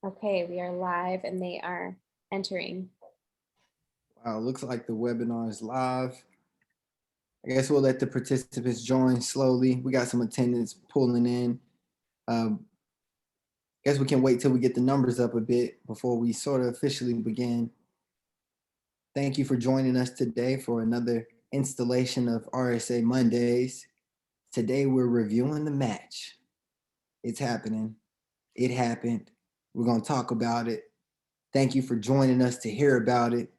Okay, we are live and they are entering. Wow, looks like the webinar is live. I guess we'll let the participants join slowly. We got some attendance pulling in. Guess we can wait till we get the numbers up a bit before we sort of officially begin. Thank you for joining us today for another installation of RSA Mondays. Today we're reviewing the match. It's happening. It happened. We're going to talk about it. Thank you for joining us to hear about it.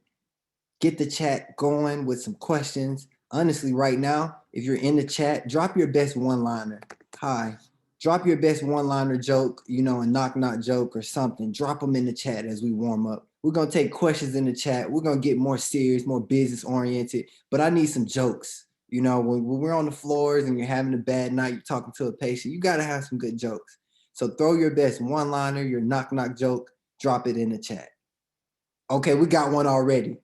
Get the chat going with some questions. Honestly, right now, if you're in the chat, drop your best one-liner. Hi. Drop your best one-liner joke, a knock-knock joke or something. Drop them in the chat as we warm up. We're going to take questions in the chat. We're going to get more serious, more business-oriented, but I need some jokes. When we're on the floors and you're having a bad night, you're talking to a patient, you got to have some good jokes. So throw your best one-liner, your knock-knock joke, drop it in the chat. Okay, we got one already.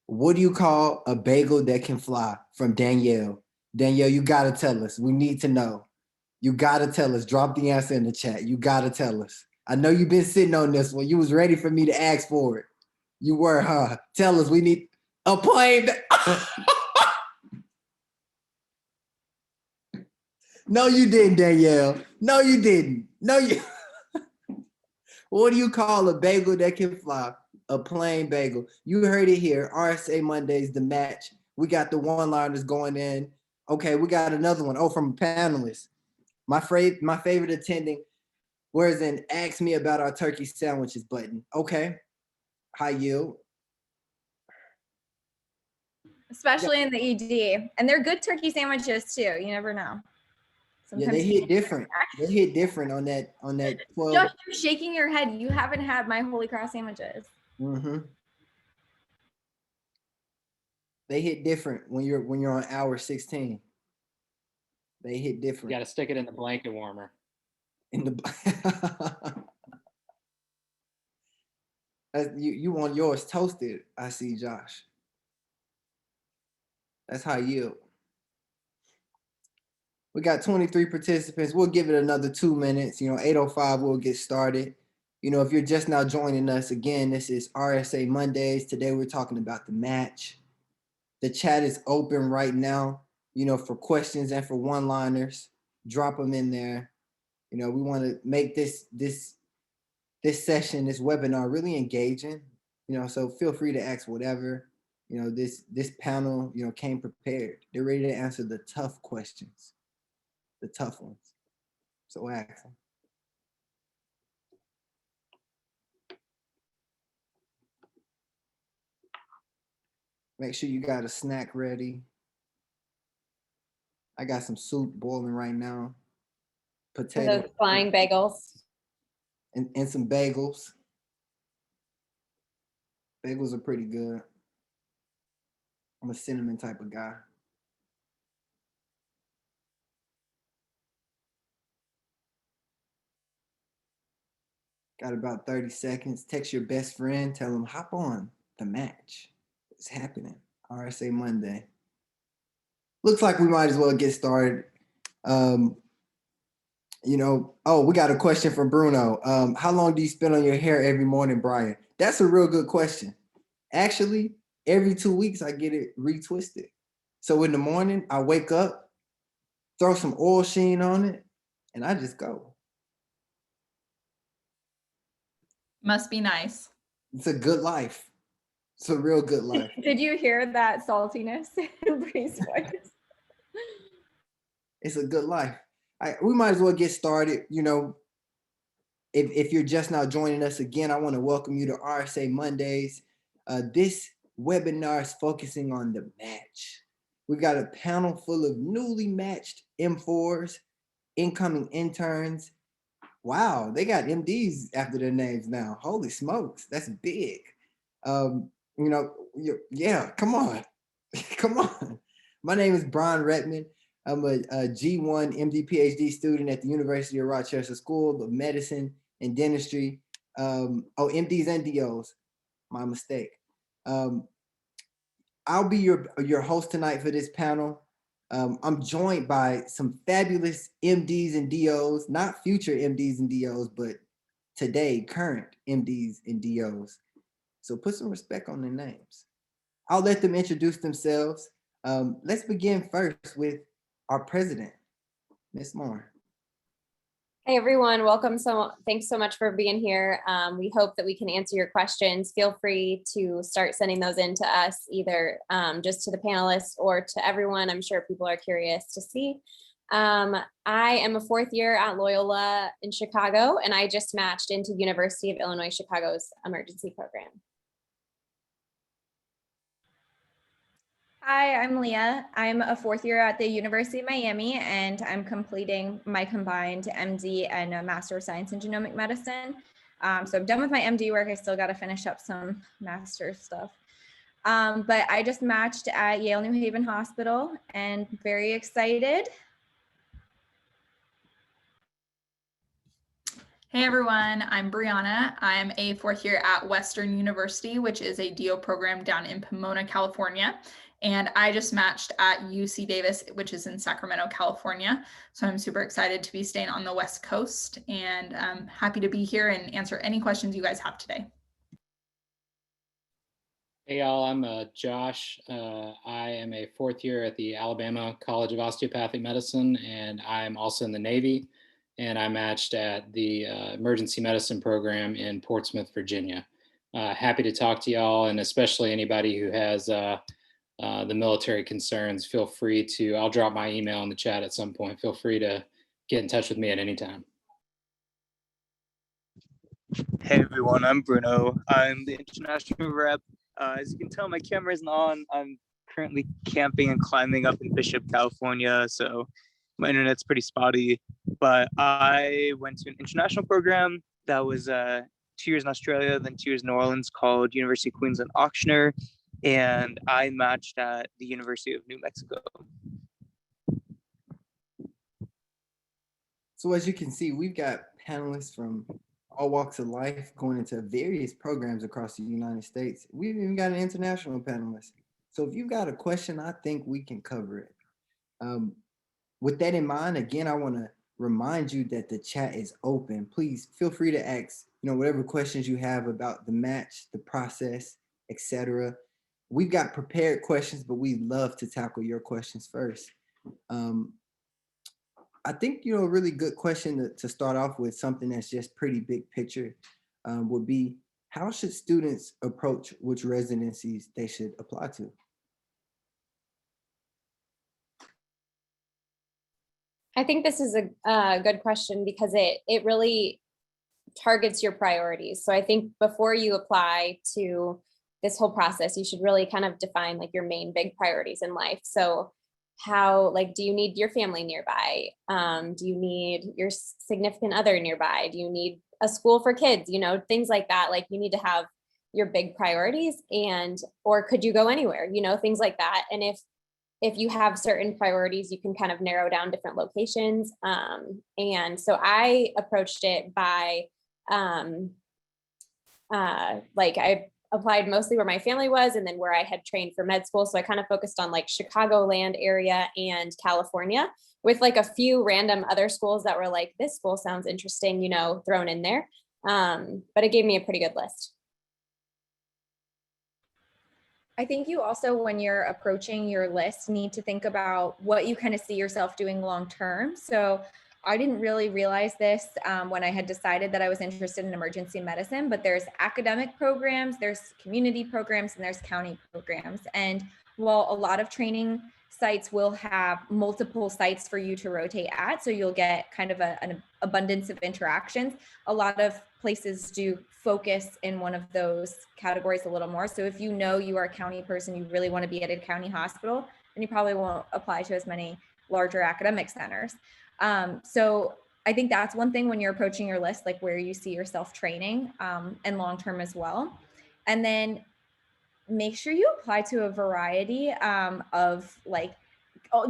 What do you call a bagel that can fly? From Danielle. Danielle, you got to tell us. We need to know. You got to tell us. Drop the answer in the chat. You got to tell us. I know you've been sitting on this one. You was ready for me to ask for it. You were, huh? Tell us. We need a plane. No, you didn't, Danielle. No, you didn't. No, you. What do you call a bagel that can fly? A plain bagel. You heard it here. RSA Mondays, the match. We got the one-liners going in. Okay, we got another one. Oh, from a panelist. My favorite attending. Where's an ask me about our turkey sandwiches button. Okay. High yield. Especially in the ED. And they're good turkey sandwiches too. You never know. Sometimes they hit different. They hit different on that 12. Josh, you're shaking your head. You haven't had my Holy Cross sandwiches. Mm-hmm. They hit different when you're on hour 16. They hit different. You got to stick it in the blanket warmer. In the you want yours toasted, I see, Josh. That's high yield. We got 23 participants. We'll give it another 2 minutes. 8:05, we'll get started. If you're just now joining us, again, this is RSA Mondays. Today, we're talking about the match. The chat is open right now, for questions and for one-liners. Drop them in there. We want to make this session, this webinar really engaging, so feel free to ask whatever. This panel, came prepared. They're ready to answer the tough questions. The tough ones. So ask them. Make sure you got a snack ready. I got some soup boiling right now. Potato. And those flying bagels. And some bagels. Bagels are pretty good. I'm a cinnamon type of guy. Got about 30 seconds. Text your best friend. Tell them, hop on the match. It's happening. RSA Monday. Looks like we might as well get started. We got a question from Bruno. How long do you spend on your hair every morning, Brian? That's a real good question. Actually, every 2 weeks, I get it retwisted. So in the morning, I wake up, throw some oil sheen on it, and I just go. Must be nice. It's a good life. It's a real good life. Did you hear that saltiness in Bree's voice? It's a good life. We might as well get started. If you're just now joining us again, I want to welcome you to RSA Mondays. This webinar is focusing on the match. We got a panel full of newly matched M4s, incoming interns. Wow, they got MDs after their names now. Holy smokes, that's big. Yeah, come on. Come on. My name is Brian Redman. I'm a G1 MD PhD student at the University of Rochester School of Medicine and Dentistry. MDs and DOs, my mistake. I'll be your host tonight for this panel. I'm joined by some fabulous MDs and DOs, not future MDs and DOs, but today current MDs and DOs. So put some respect on their names. I'll let them introduce themselves. Let's begin first with our president, Ms. Moore. Hey everyone, welcome. Thanks so much for being here. We hope that we can answer your questions. Feel free to start sending those in to us, either just to the panelists or to everyone. I'm sure people are curious to see. I am a fourth year at Loyola in Chicago, and I just matched into University of Illinois Chicago's emergency program. Hi, I'm Leah. I'm a fourth year at the University of Miami, and I'm completing my combined MD and a Master of Science in Genomic Medicine. So I'm done with my MD work. I still got to finish up some master stuff. But I just matched at Yale New Haven Hospital and very excited. Hey everyone, I'm Brianna. I'm a fourth year at Western University, which is a DO program down in Pomona, California. And I just matched at UC Davis, which is in Sacramento, California. So I'm super excited to be staying on the West Coast, and I'm happy to be here and answer any questions you guys have today. Hey y'all, I'm Josh. I am a fourth year at the Alabama College of Osteopathic Medicine, and I'm also in the Navy. And I matched at the emergency medicine program in Portsmouth, Virginia. Happy to talk to y'all, and especially anybody who has the military concerns, feel free to, I'll drop my email in the chat at some point. Feel free to get in touch with me at any time. Hey everyone, I'm Bruno. I'm the international rep. As you can tell, my camera isn't on. I'm currently camping and climbing up in Bishop, California, so my internet's pretty spotty. But I went to an international program that was 2 years in Australia, then 2 years in New Orleans, called University of Queensland Auctioner, and I matched at the University of New Mexico. So as you can see, we've got panelists from all walks of life going into various programs across the United States. We've even got an international panelist. So if you've got a question, I think we can cover it. With that in mind, again, I want to remind you that the chat is open. Please feel free to ask, whatever questions you have about the match, the process, etc. We've got prepared questions, but we'd love to tackle your questions first. I think, a really good question to start off with, something that's just pretty big picture, would be, how should students approach which residencies they should apply to? I think this is a good question because it really targets your priorities. So I think before you apply to this whole process, you should really kind of define like your main big priorities in life. So how, do you need your family nearby? Do you need your significant other nearby? Do you need a school for kids? Things like that. Like, you need to have your big priorities, or could you go anywhere? Things like that. And if you have certain priorities, you can kind of narrow down different locations. And so I approached it by, I applied mostly where my family was and then where I had trained for med school. So I kind of focused on Chicagoland area and California, with a few random other schools that were like, this school sounds interesting, thrown in there. But it gave me a pretty good list. I think you also, when you're approaching your list, need to think about what you kind of see yourself doing long-term. So I didn't really realize this when I had decided that I was interested in emergency medicine, but there's academic programs, there's community programs, and there's county programs. And while a lot of training sites will have multiple sites for you to rotate at, so you'll get kind of an abundance of interactions, a lot of places do focus in one of those categories a little more. So if you are a county person, you really want to be at a county hospital, then you probably won't apply to as many larger academic centers. So I think that's one thing when you're approaching your list, like where you see yourself training, and long-term as well. And then make sure you apply to a variety of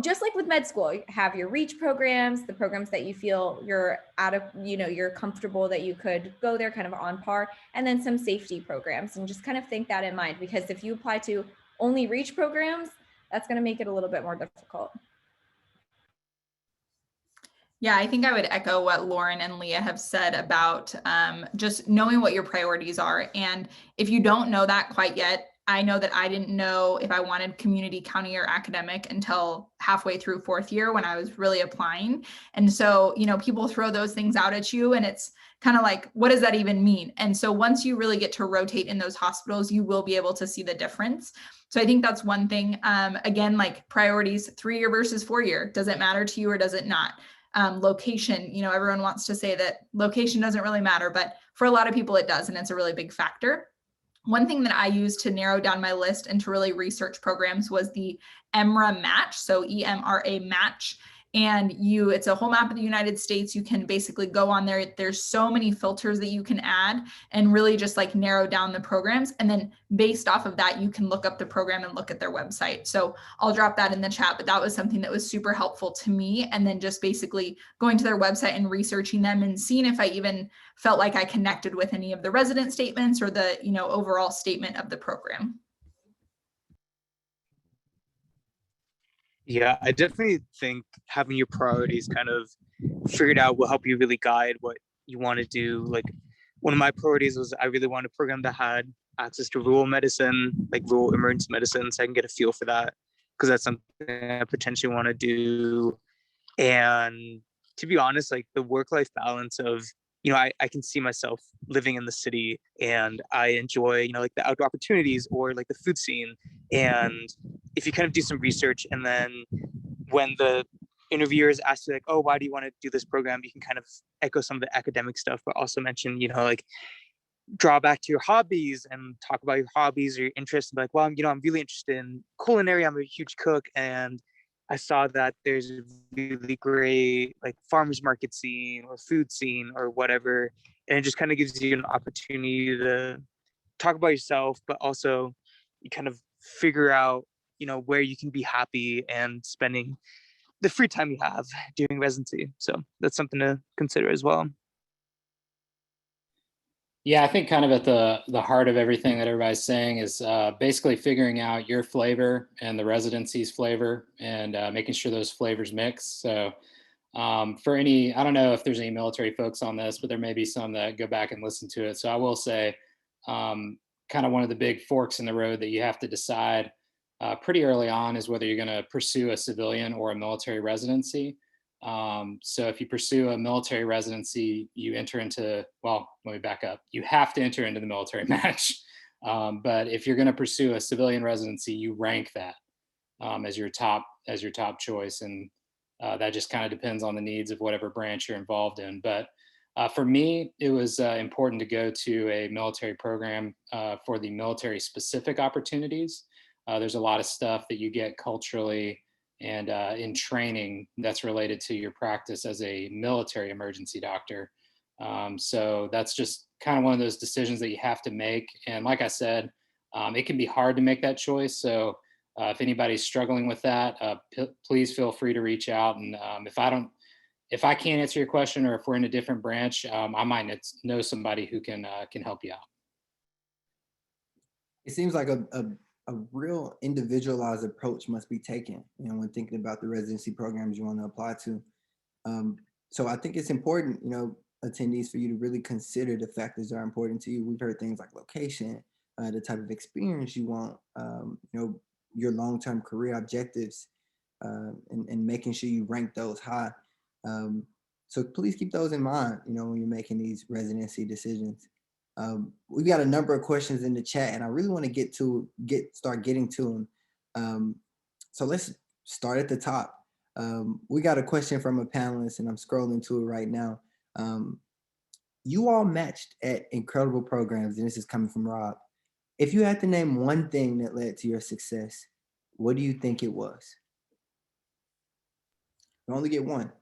just like with med school, you have your reach programs, the programs that you feel you're you're comfortable that you could go there kind of on par, and then some safety programs, and just kind of think that in mind, because if you apply to only reach programs, that's going to make it a little bit more difficult. Yeah, I think I would echo what Lauren and Leah have said about just knowing what your priorities are. And if you don't know that quite yet, I know that I didn't know if I wanted community, county, or academic until halfway through 4th year when I was really applying. And so, people throw those things out at you and it's kind of like, what does that even mean? And so once you really get to rotate in those hospitals, you will be able to see the difference. So I think that's one thing. Again, like priorities, 3-year versus 4-year, does it matter to you or does it not? Location, everyone wants to say that location doesn't really matter, but for a lot of people it does, and it's a really big factor. One thing that I used to narrow down my list and to really research programs was the EMRA match, so EMRA match. And it's a whole map of the United States. You can basically go on there. There's so many filters that you can add and really just like narrow down the programs. And then based off of that, you can look up the program and look at their website. So I'll drop that in the chat, but that was something that was super helpful to me. And then just basically going to their website and researching them and seeing if I even felt like I connected with any of the resident statements or the, overall statement of the program. Yeah, I definitely think having your priorities kind of figured out will help you really guide what you want to do. Like one of my priorities was I really wanted a program that had access to rural medicine, like rural emergency medicine, so I can get a feel for that because that's something I potentially want to do. And to be honest, like the work-life balance of, I can see myself living in the city and I enjoy, like the outdoor opportunities or like the food scene. And if you kind of do some research and then when the interviewers ask you like, oh, why do you want to do this program? You can kind of echo some of the academic stuff, but also mention, like draw back to your hobbies and talk about your hobbies or your interests. Like, well, I'm really interested in culinary. I'm a huge cook and I saw that there's a really great like farmers market scene or food scene or whatever. And it just kind of gives you an opportunity to talk about yourself, but also you kind of figure out, where you can be happy and spending the free time you have doing residency. So that's something to consider as well. Yeah, I think kind of at the heart of everything that everybody's saying is basically figuring out your flavor and the residency's flavor and making sure those flavors mix. So for any, I don't know if there's any military folks on this, but there may be some that go back and listen to it. So I will say kind of one of the big forks in the road that you have to decide pretty early on is whether you're going to pursue a civilian or a military residency. So if you pursue a military residency, you enter into, well, let me back up. You have to enter into the military match. But if you're going to pursue a civilian residency, you rank that as your top choice. And that just kind of depends on the needs of whatever branch you're involved in. But for me, it was important to go to a military program for the military specific opportunities. There's a lot of stuff that you get culturally and in training that's related to your practice as a military emergency doctor. So that's just kind of one of those decisions that you have to make. And like I said, it can be hard to make that choice. So if anybody's struggling with that, please feel free to reach out. And if I can't answer your question or if we're in a different branch, I might know somebody who can help you out. It seems like a real individualized approach must be taken, when thinking about the residency programs you want to apply to. So I think it's important, attendees, for you to really consider the factors that are important to you. We've heard things like location, the type of experience you want, your long-term career objectives, and making sure you rank those high. So please keep those in mind, when you're making these residency decisions. We've got a number of questions in the chat, and I really want to start getting to them. So let's start at the top. We got a question from a panelist, and I'm scrolling to it right now. You all matched at incredible programs, and this is coming from Rob. If you had to name one thing that led to your success, what do you think it was? You only get one.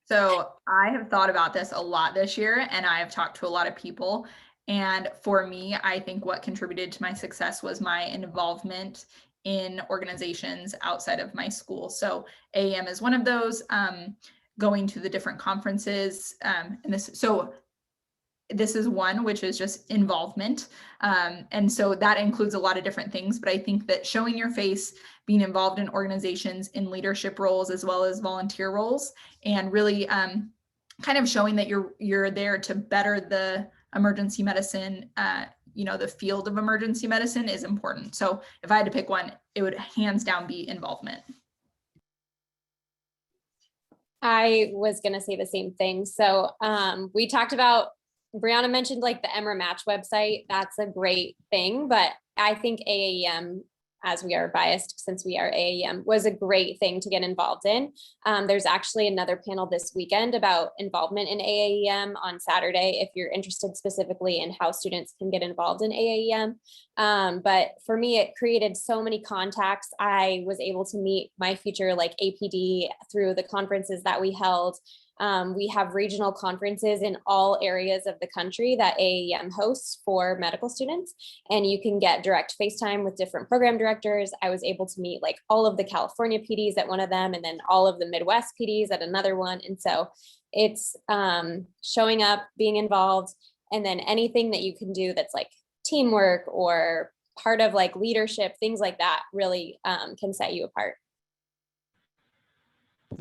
So I have thought about this a lot this year, and I have talked to a lot of people. And for me, I think what contributed to my success was my involvement in organizations outside of my school. So AAEM is one of those, going to the different conferences. So this is one, which is just involvement. And so that includes a lot of different things, but I think that showing your face, being involved in organizations in leadership roles, as well as volunteer roles, and really kind of showing that you're there to better the emergency medicine, the field of emergency medicine is important. So if I had to pick one, it would hands down be involvement. I was going to say the same thing. So we talked about, Brianna mentioned like the Emra Match website. That's a great thing, but I think AAEM, as we are biased since we are AAEM, was a great thing to get involved in. There's actually another panel this weekend about involvement in AAEM on Saturday, if you're interested specifically in how students can get involved in AAEM. But for me, it created so many contacts. I was able to meet my future like APD through the conferences that we held. We have regional conferences in all areas of the country that AAEM hosts for medical students, and you can get direct FaceTime with different program directors. I was able to meet like all of the California PDs at one of them, and then all of the Midwest PDs at another one. And so it's showing up, being involved, and then anything that you can do that's like teamwork or part of like leadership, things like that really can set you apart.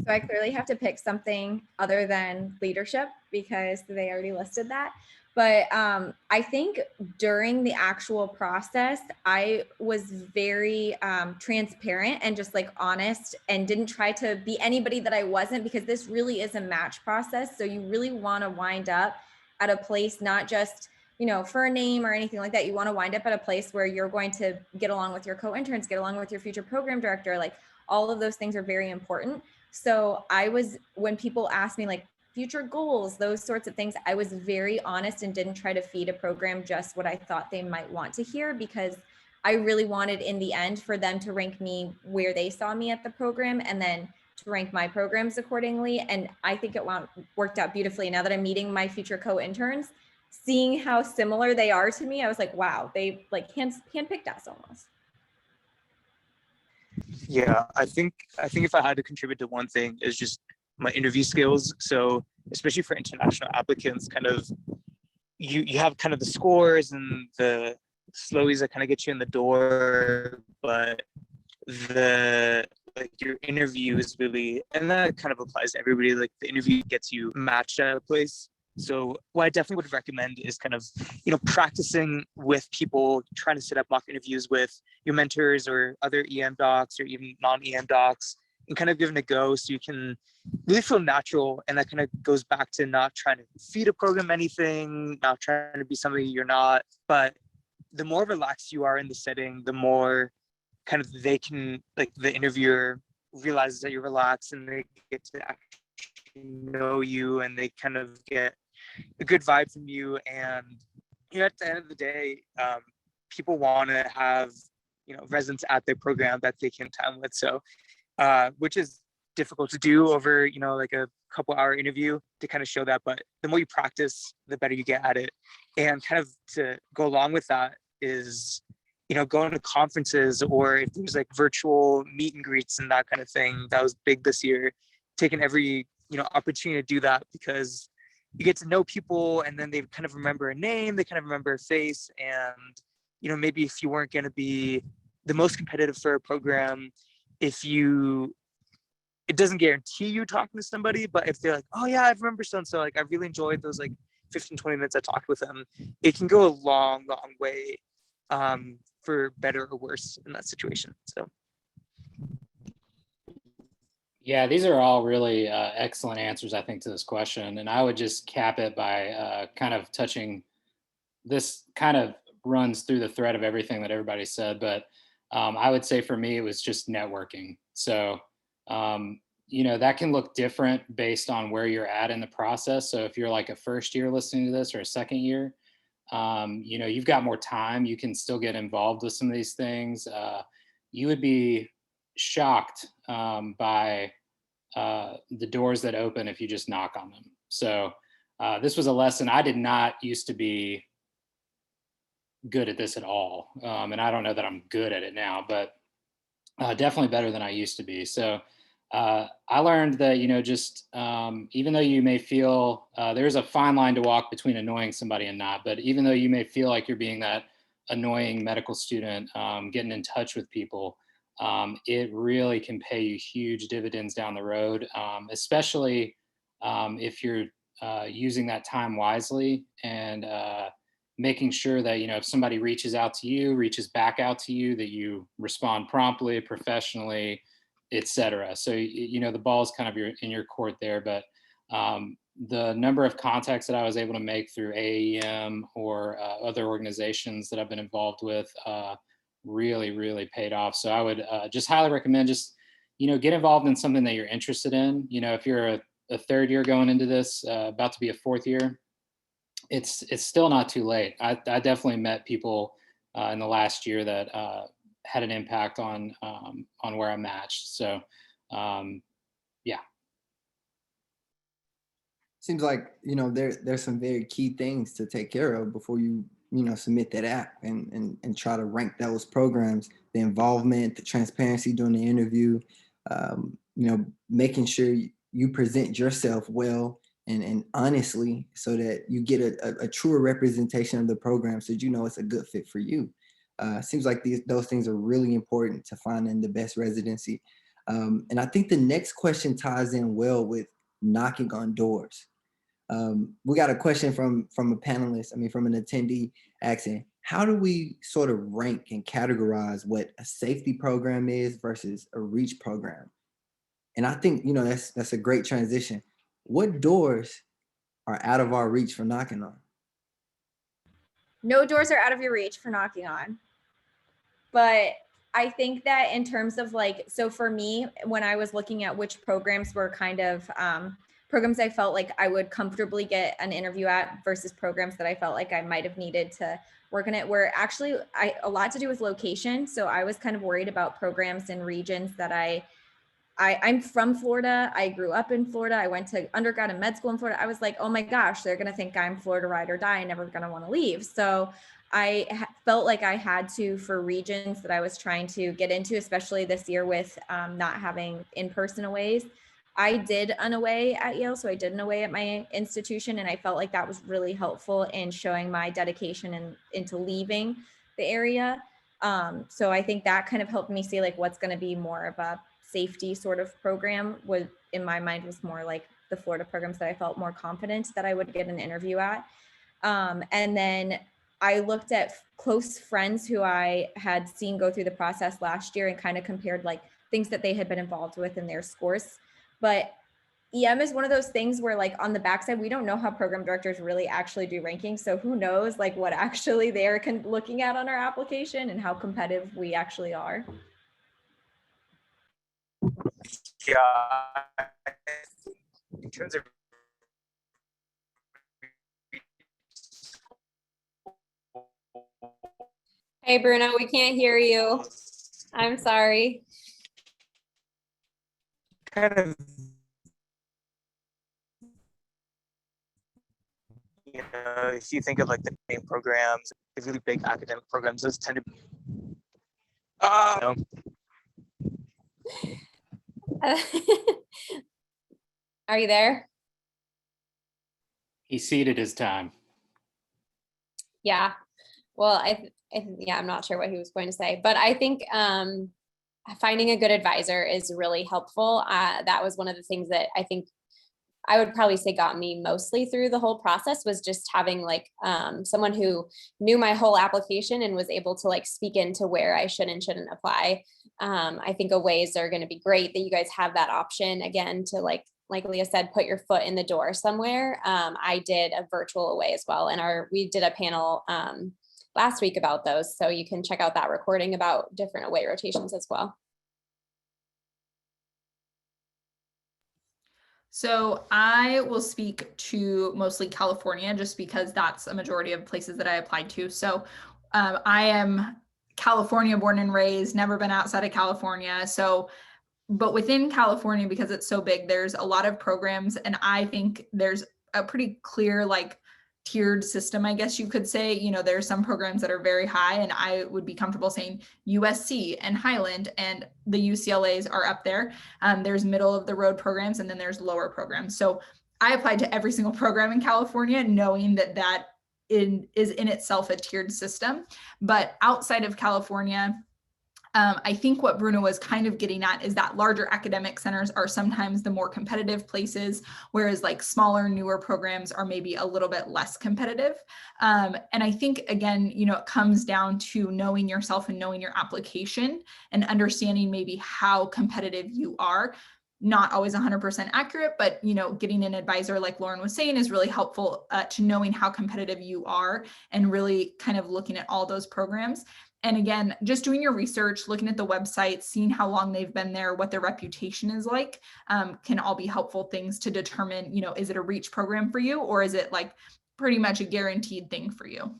So I clearly have to pick something other than leadership because they already listed that. But I think during the actual process, I was very transparent and just like honest and didn't try to be anybody that I wasn't, because this really is a match process. So you really want to wind up at a place, not just, for a name or anything like that. You want to wind up at a place where you're going to get along with your co-interns, get along with your future program director. Like all of those things are very important. So when people ask me like future goals, those sorts of things, I was very honest and didn't try to feed a program just what I thought they might want to hear, because I really wanted in the end for them to rank me where they saw me at the program and then to rank my programs accordingly. And I think it worked out beautifully. Now that I'm meeting my future co-interns, seeing how similar they are to me, I was like, wow, they like handpicked us almost. Yeah, I think if I had to contribute to one thing, is just my interview skills. So especially for international applicants, kind of you have kind of the scores and the slowies that kind of get you in the door, but your interview is really, and that kind of applies to everybody, like the interview gets you matched at a place. So what I definitely would recommend is kind of, practicing with people, trying to set up mock interviews with your mentors or other EM docs or even non-EM docs, and kind of giving it a go so you can really feel natural. And that kind of goes back to not trying to feed a program anything, not trying to be somebody you're not. But the more relaxed you are in the setting, the more kind of they can, like the interviewer realizes that you're relaxed and they get to actually know you and they kind of get a good vibe from you. And at the end of the day, people want to have residents at their program that they can time with, so which is difficult to do over like a couple hour interview to kind of show that. But the more you practice, the better you get at it. And kind of to go along with that is going to conferences, or if there's like virtual meet and greets and that kind of thing. That was big this year, taking every opportunity to do that, because you get to know people and then they kind of remember a name, they kind of remember a face. And maybe if you weren't going to be the most competitive for a program, it doesn't guarantee you talking to somebody, but if they're like, oh yeah, I remember so and so, like I really enjoyed those like 15-20 minutes I talked with them, it can go a long way, for better or worse in that situation. So Yeah, these are all really excellent answers, I think, to this question. And I would just cap it by kind of touching, this kind of runs through the thread of everything that everybody said, but I would say for me, it was just networking. So, that can look different based on where you're at in the process. So if you're like a first year listening to this or a second year, you've got more time, you can still get involved with some of these things. You would be shocked by the doors that open if you just knock on them. So this was a lesson. I did not used to be good at this at all. And I don't know that I'm good at it now, but definitely better than I used to be. So I learned that, just even though you may feel there's a fine line to walk between annoying somebody and not, but even though you may feel like you're being that annoying medical student, getting in touch with people, it really can pay you huge dividends down the road, especially if you're using that time wisely and making sure that, if somebody reaches out to you, reaches back out to you, that you respond promptly, professionally, etc. So the ball is kind of in your court there. But the number of contacts that I was able to make through AAEM or other organizations that I've been involved with really, really paid off. So I would just highly recommend get involved in something that you're interested in. If you're a third year going into this, about to be a fourth year, it's still not too late. I definitely met people in the last year that had an impact on where I matched. So yeah. Seems like there's some very key things to take care of before you submit that app and try to rank those programs. The involvement, the transparency during the interview, making sure you present yourself well and honestly, so that you get a truer representation of the program, so that it's a good fit for you. Seems like those things are really important to finding the best residency. And I think the next question ties in well with knocking on doors. We got a question from a panelist, from an attendee asking, how do we sort of rank and categorize what a safety program is versus a reach program? And I think, that's a great transition. What doors are out of our reach for knocking on? No doors are out of your reach for knocking on. But I think that in terms of so for me, when I was looking at which programs were kind of programs I felt like I would comfortably get an interview at versus programs that I felt like I might have needed to work on it, were actually a lot to do with location. So I was kind of worried about programs in regions that I'm from Florida. I grew up in Florida. I went to undergrad and med school in Florida. I was like, oh my gosh, they're going to think I'm Florida ride or die. I'm never going to want to leave. So I felt like I had to, for regions that I was trying to get into, especially this year with not having in-person aways. I did an away at Yale. So I did an away at my institution. And I felt like that was really helpful in showing my dedication into leaving the area. So I think that kind of helped me see what's going to be more of a safety sort of program, was in my mind was more like the Florida programs that I felt more confident that I would get an interview at. And then I looked at close friends who I had seen go through the process last year and kind of compared things that they had been involved with in their scores. But EM is one of those things where on the backside, we don't know how program directors really actually do rankings. So who knows what actually they're looking at on our application and how competitive we actually are. Yeah, in terms of Hey, Bruno, we can't hear you. I'm sorry. kind of, if you think of the main programs, the really big academic programs, those tend to Are you there? He ceded his time. Yeah. Well, I'm not sure what he was going to say, but I think finding a good advisor is really helpful. That was one of the things that I think I would probably say got me mostly through the whole process, was just having someone who knew my whole application and was able to speak into where I should and shouldn't apply. I think aways are going to be great that you guys have that option again to like Leah said, put your foot in the door somewhere. I did a virtual away as well, and we did a panel last week about those, so you can check out that recording about different away rotations as well. So I will speak to mostly California, just because that's a majority of places that I applied to. So I am California born and raised, never been outside of California. So, but within California, because it's so big, there's a lot of programs, and I think there's a pretty clear tiered system, I guess you could say. You know, there are some programs that are very high, and I would be comfortable saying USC and Highland and the UCLAs are up there. There's middle of the road programs, and then there's lower programs. So I applied to every single program in California, knowing that that is in itself a tiered system. But outside of California, I think what Bruno was kind of getting at is that larger academic centers are sometimes the more competitive places, whereas like smaller, newer programs are maybe a little bit less competitive. And I think, again, you know, it comes down to knowing yourself and knowing your application and understanding maybe how competitive you are. Not always 100% accurate, but, you know, getting an advisor, like Lauren was saying, is really helpful to knowing how competitive you are and really kind of looking at all those programs. And again, just doing your research, looking at the website, seeing how long they've been there, what their reputation is like, can all be helpful things to determine, you know, is it a reach program for you, or is it like pretty much a guaranteed thing for you?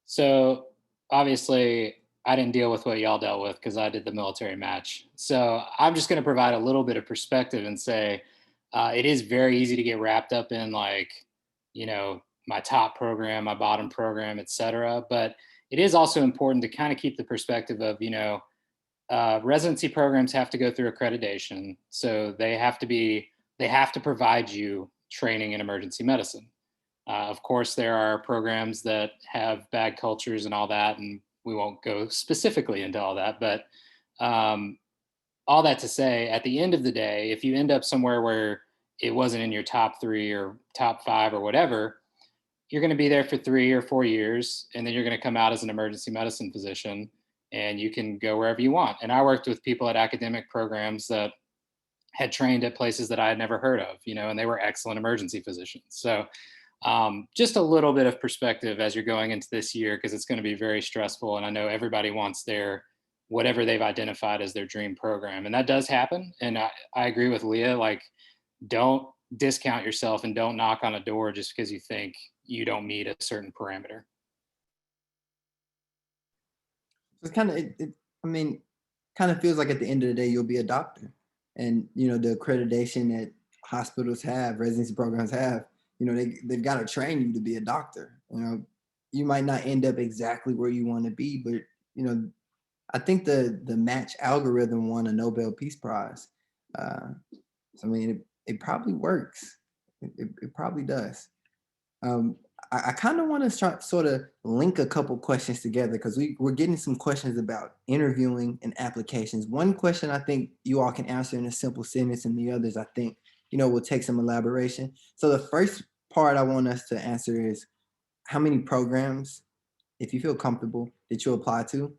So obviously I didn't deal with what y'all dealt with because I did the military match. So I'm just going to provide a little bit of perspective and say it is very easy to get wrapped up in like, you know, my top program, my bottom program, et cetera. But it is also important to kind of keep the perspective of, you know, residency programs have to go through accreditation. So they have to provide you training in emergency medicine. Of course, there are programs that have bad cultures and all that, and we won't go specifically into all that. But all that to say, at the end of the day, if you end up somewhere where it wasn't in your top 3 or top 5 or whatever, you're going to be there for 3 or 4 years, and then you're going to come out as an emergency medicine physician, and you can go wherever you want. And I worked with people at academic programs that had trained at places that I had never heard of, you know, and they were excellent emergency physicians. So just a little bit of perspective as you're going into this year, because it's going to be very stressful. And I know everybody wants their, whatever they've identified as their dream program. And that does happen. And I agree with Leah, like, don't discount yourself and don't knock on a door just because you think you don't meet a certain parameter. It's kind of, I mean, kind of feels like at the end of the day, you'll be a doctor. And, you know, the accreditation that hospitals have, residency programs have, you know, they've got to train you to be a doctor. You know, you might not end up exactly where you want to be, but, you know, I think the match algorithm won a Nobel Peace Prize. So, I mean, it probably works. It probably does. I kind of want to sort of link a couple questions together because we're getting some questions about interviewing and applications. One question I think you all can answer in a simple sentence, and the others I think, you know, will take some elaboration. So the first part I want us to answer is how many programs, if you feel comfortable, that you apply to.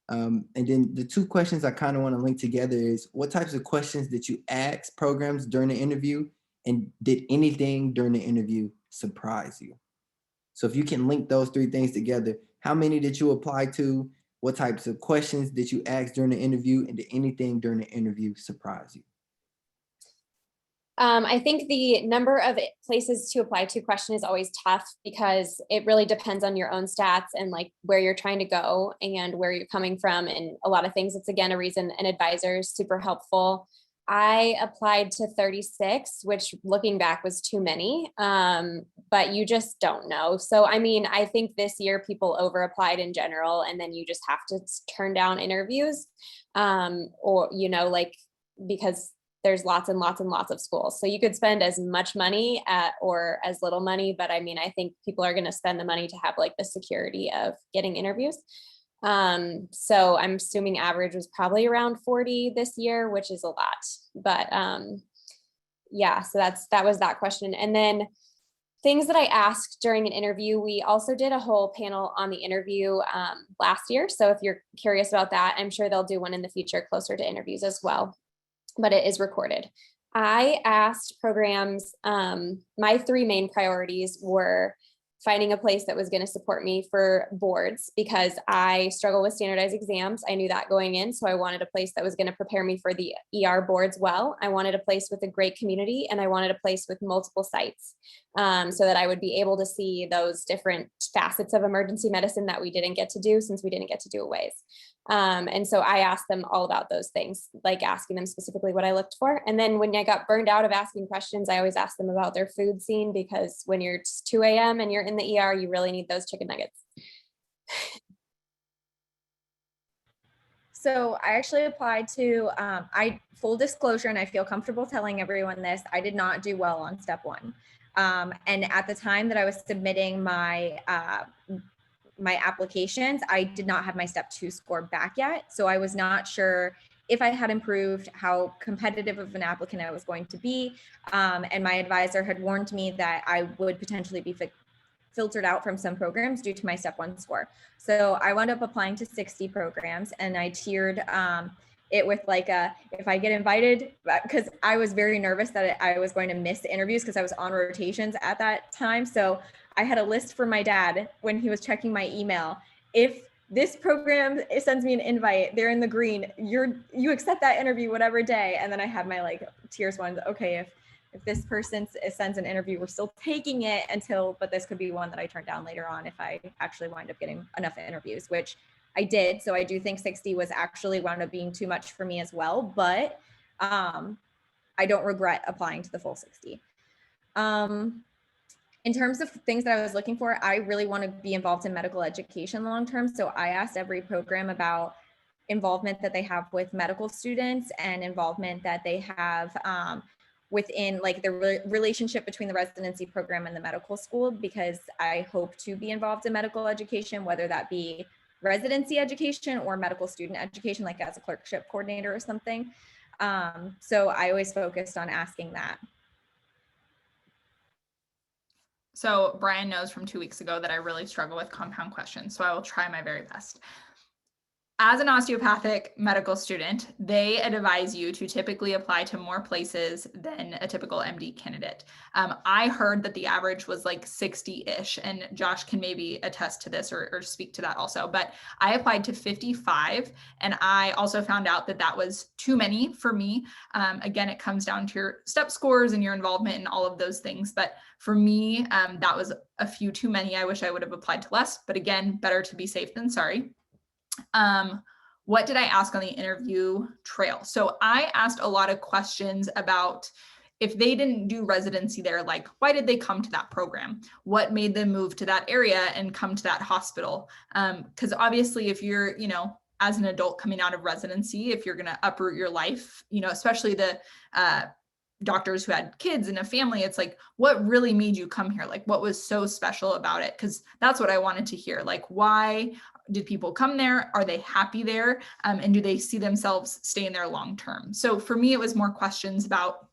And then the two questions I kind of want to link together is what types of questions did you ask programs during the interview, and did anything during the interview surprise you? So if you can link those three things together, how many did you apply to? What types of questions did you ask during the interview, and did anything during the interview surprise you? I think the number of places to apply to question is always tough because it really depends on your own stats and like where you're trying to go and where you're coming from and a lot of things. It's again a reason an advisor is super helpful. I applied to 36, which looking back was too many, but you just don't know. So, I mean, I think this year people over applied in general, and then you just have to turn down interviews or, you know, like, because there's lots and lots and lots of schools. So you could spend as much money or as little money, but I mean, I think people are going to spend the money to have like the security of getting interviews. So I'm assuming average was probably around 40 this year, which is a lot, but yeah, so that was that question. And then things that I asked during an interview, we also did a whole panel on the interview last year. So if you're curious about that, I'm sure they'll do one in the future closer to interviews as well, but it is recorded. I asked programs, my 3 main priorities were finding a place that was going to support me for boards because I struggle with standardized exams. I knew that going in. So I wanted a place that was going to prepare me for the ER boards well. I wanted a place with a great community, and I wanted a place with multiple sites so that I would be able to see those different facets of emergency medicine that we didn't get to do since we didn't get to do aways. And so I asked them all about those things, like asking them specifically what I looked for. And then when I got burned out of asking questions, I always asked them about their food scene, because when it's 2 a.m. and you're in the ER, you really need those chicken nuggets. So I actually applied to, full disclosure, and I feel comfortable telling everyone this, I did not do well on step one. And at the time that I was submitting my applications, I did not have my step two score back yet. So I was not sure if I had improved, how competitive of an applicant I was going to be. And my advisor had warned me that I would potentially be filtered out from some programs due to my step one score. So I wound up applying to 60 programs, and I tiered it with like if I get invited, because I was very nervous that I was going to miss interviews because I was on rotations at that time. So I had a list for my dad when he was checking my email. If this program sends me an invite, they're in the green, you accept that interview whatever day. And then I had my like tiers ones. Okay, if this person sends an interview, we're still taking it but this could be one that I turn down later on if I actually wind up getting enough interviews, which I did. So I do think 60 was actually wound up being too much for me as well, but I don't regret applying to the full 60. In terms of things that I was looking for, I really want to be involved in medical education long-term. So I asked every program about involvement that they have with medical students and involvement that they have within like the relationship between the residency program and the medical school, because I hope to be involved in medical education, whether that be residency education or medical student education, like as a clerkship coordinator or something. So I always focused on asking that. So Brian knows from 2 weeks ago that I really struggle with compound questions, so I will try my very best. As an osteopathic medical student, they advise you to typically apply to more places than a typical MD candidate. I heard that the average was like 60-ish, and Josh can maybe attest to this or speak to that also, but I applied to 55, and I also found out that that was too many for me. Again, it comes down to your step scores and your involvement in all of those things, but for me, that was a few too many. I wish I would have applied to less, but again, better to be safe than sorry. What did I ask on the interview trail? So I asked a lot of questions about if they didn't do residency there, like why did they come to that program? What made them move to that area and come to that hospital? Because obviously if you're, as an adult coming out of residency, if you're going to uproot your life, especially the doctors who had kids and a family, it's like, what really made you come here? Like what was so special about it? Because that's what I wanted to hear. Like, why did people come there? Are they happy there? And do they see themselves staying there long term? So for me, it was more questions about,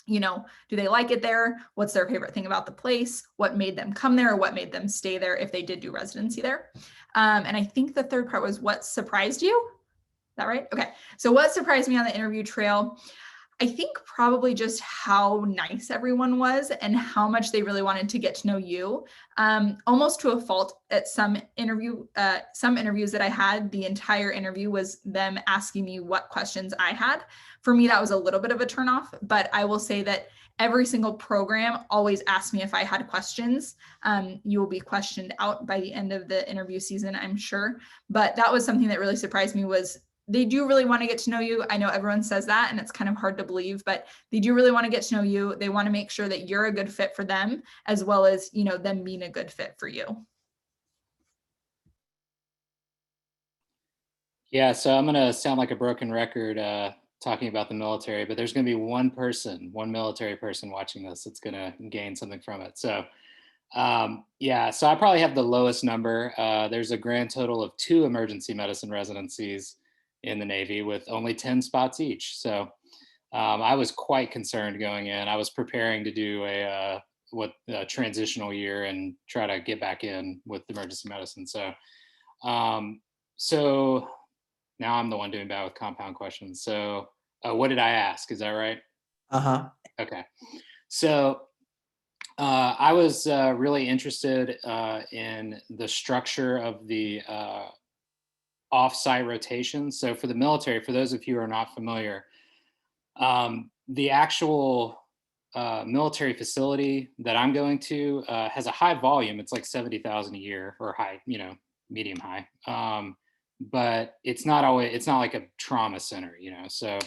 do they like it there? What's their favorite thing about the place? What made them come there, or what made them stay there if they did do residency there? And I think the third part was what surprised you? Is that right? Okay. So what surprised me on the interview trail? I think probably just how nice everyone was and how much they really wanted to get to know you. Almost to a fault at some interviews that I had, the entire interview was them asking me what questions I had. For me, that was a little bit of a turnoff, but I will say that every single program always asked me if I had questions. You will be questioned out by the end of the interview season, I'm sure. But that was something that really surprised me, was they do really want to get to know you. I know everyone says that and it's kind of hard to believe, but they do really want to get to know you. They want to make sure that you're a good fit for them, as well as, them being a good fit for you. Yeah, so I'm going to sound like a broken record talking about the military, but there's going to be one military person watching this that's going to gain something from it. So so I probably have the lowest number. There's a grand total of 2 emergency medicine residencies in the Navy with only 10 spots each. So I was quite concerned going in. I was preparing to do a transitional year and try to get back in with emergency medicine. So so now I'm the one doing bad with compound questions. So what did I ask? Is that right? Uh-huh. Okay. So I was really interested in the structure of the off-site rotation. So for the military, for those of you who are not familiar, the actual military facility that I'm going to has a high volume. It's like 70,000 a year, or high, medium high. But it's not like a trauma center, So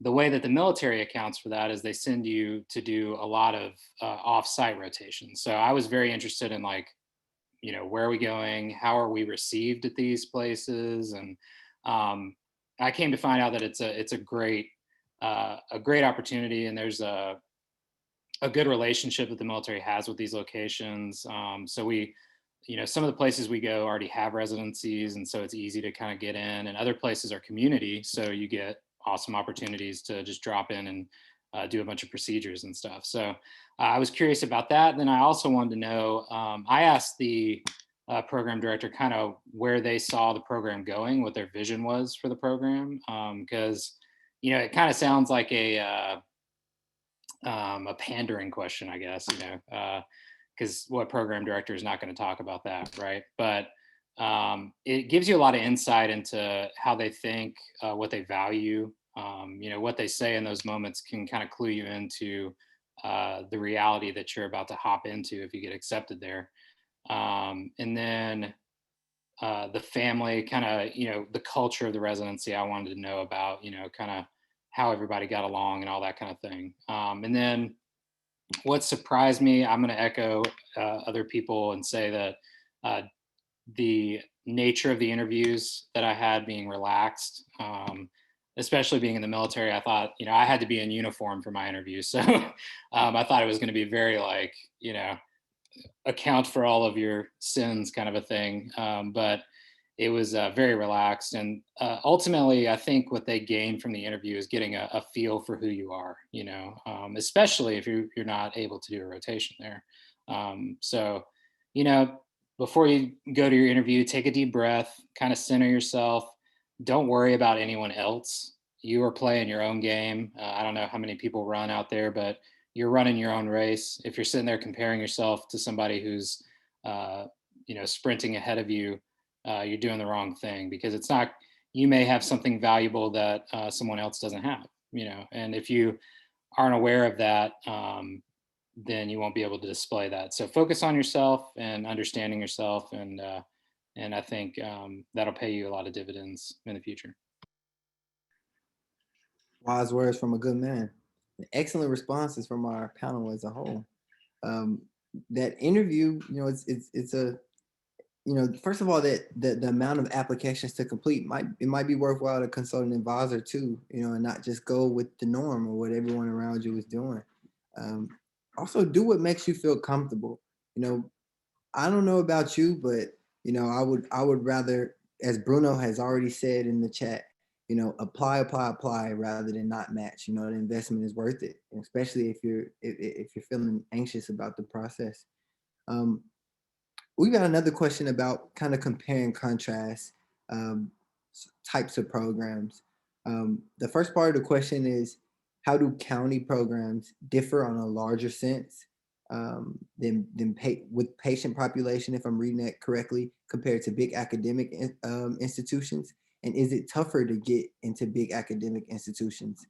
the way that the military accounts for that is they send you to do a lot of off-site rotations. So I was very interested in, like, where are we going? How are we received at these places? And I came to find out that it's a great opportunity, and there's a good relationship that the military has with these locations. So we, some of the places we go already have residencies, and so it's easy to kind of get in. And other places are community, so you get awesome opportunities to just drop in and do a bunch of procedures and stuff. So I was curious about that. And then I also wanted to know, I asked the program director kind of where they saw the program going, what their vision was for the program, because it kind of sounds like a pandering question, I guess, because what program director is not going to talk about that, right? But it gives you a lot of insight into how they think, what they value. What they say in those moments can kind of clue you into the reality that you're about to hop into if you get accepted there. And then the family, kind of, the culture of the residency I wanted to know about, kind of how everybody got along and all that kind of thing. And then what surprised me, I'm going to echo other people and say that the nature of the interviews that I had being relaxed, especially being in the military, I thought, I had to be in uniform for my interview. So I thought it was going to be very, like, account for all of your sins kind of a thing. But it was very relaxed. And ultimately, I think what they gain from the interview is getting a feel for who you are, especially if you're not able to do a rotation there. So, before you go to your interview, take a deep breath, kind of center yourself. Don't worry about anyone else. You are playing your own game. I don't know how many people run out there, but you're running your own race. If you're sitting there comparing yourself to somebody who's, sprinting ahead of you, you're doing the wrong thing, because it's not, you may have something valuable that someone else doesn't have, and if you aren't aware of that, then you won't be able to display that. So focus on yourself and understanding yourself, and I think that'll pay you a lot of dividends in the future. Wise words from a good man. Excellent responses from our panel as a whole. That interview, it's a, first of all, that the amount of applications to complete might be worthwhile to consult an advisor too, and not just go with the norm or what everyone around you is doing. Also, do what makes you feel comfortable. I don't know about you, but I would rather, as Bruno has already said in the chat, apply rather than not match. The investment is worth it, especially if you're feeling anxious about the process. We got another question about kind of compare and contrast types of programs. The first part of the question is, how do county programs differ on a larger sense than with patient population, if I'm reading that correctly, compared to big academic institutions? And is it tougher to get into big academic institutions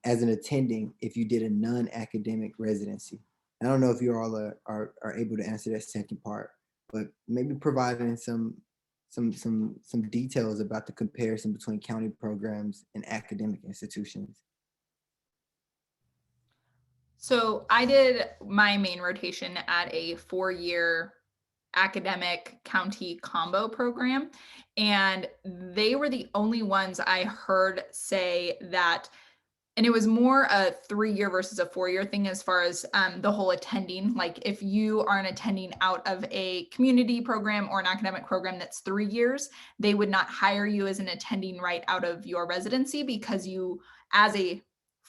as an attending if you did a non-academic residency? I don't know if you all are able to answer that second part, but maybe providing some details about the comparison between county programs and academic institutions. So I did my main rotation at a 4-year academic county combo program, and they were the only ones I heard say that, and it was more a 3-year versus a 4-year thing as far as the whole attending. Like, if you are an attending out of a community program or an academic program that's 3 years, they would not hire you as an attending right out of your residency, because you, as a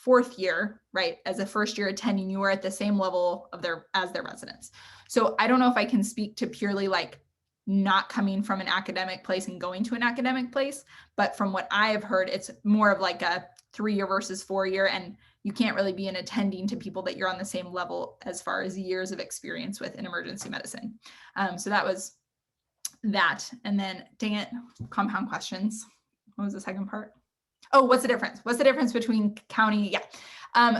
4th year, right, as a 1st year attending, you are at the same level of their residents. So I don't know if I can speak to purely like not coming from an academic place and going to an academic place, but from what I have heard, it's more of like a 3-year versus 4-year, and you can't really be an attending to people that you're on the same level as far as years of experience with in emergency medicine. So that was that. And then, dang it, compound questions. What was the second part? Oh, what's the difference? What's the difference between county? Yeah.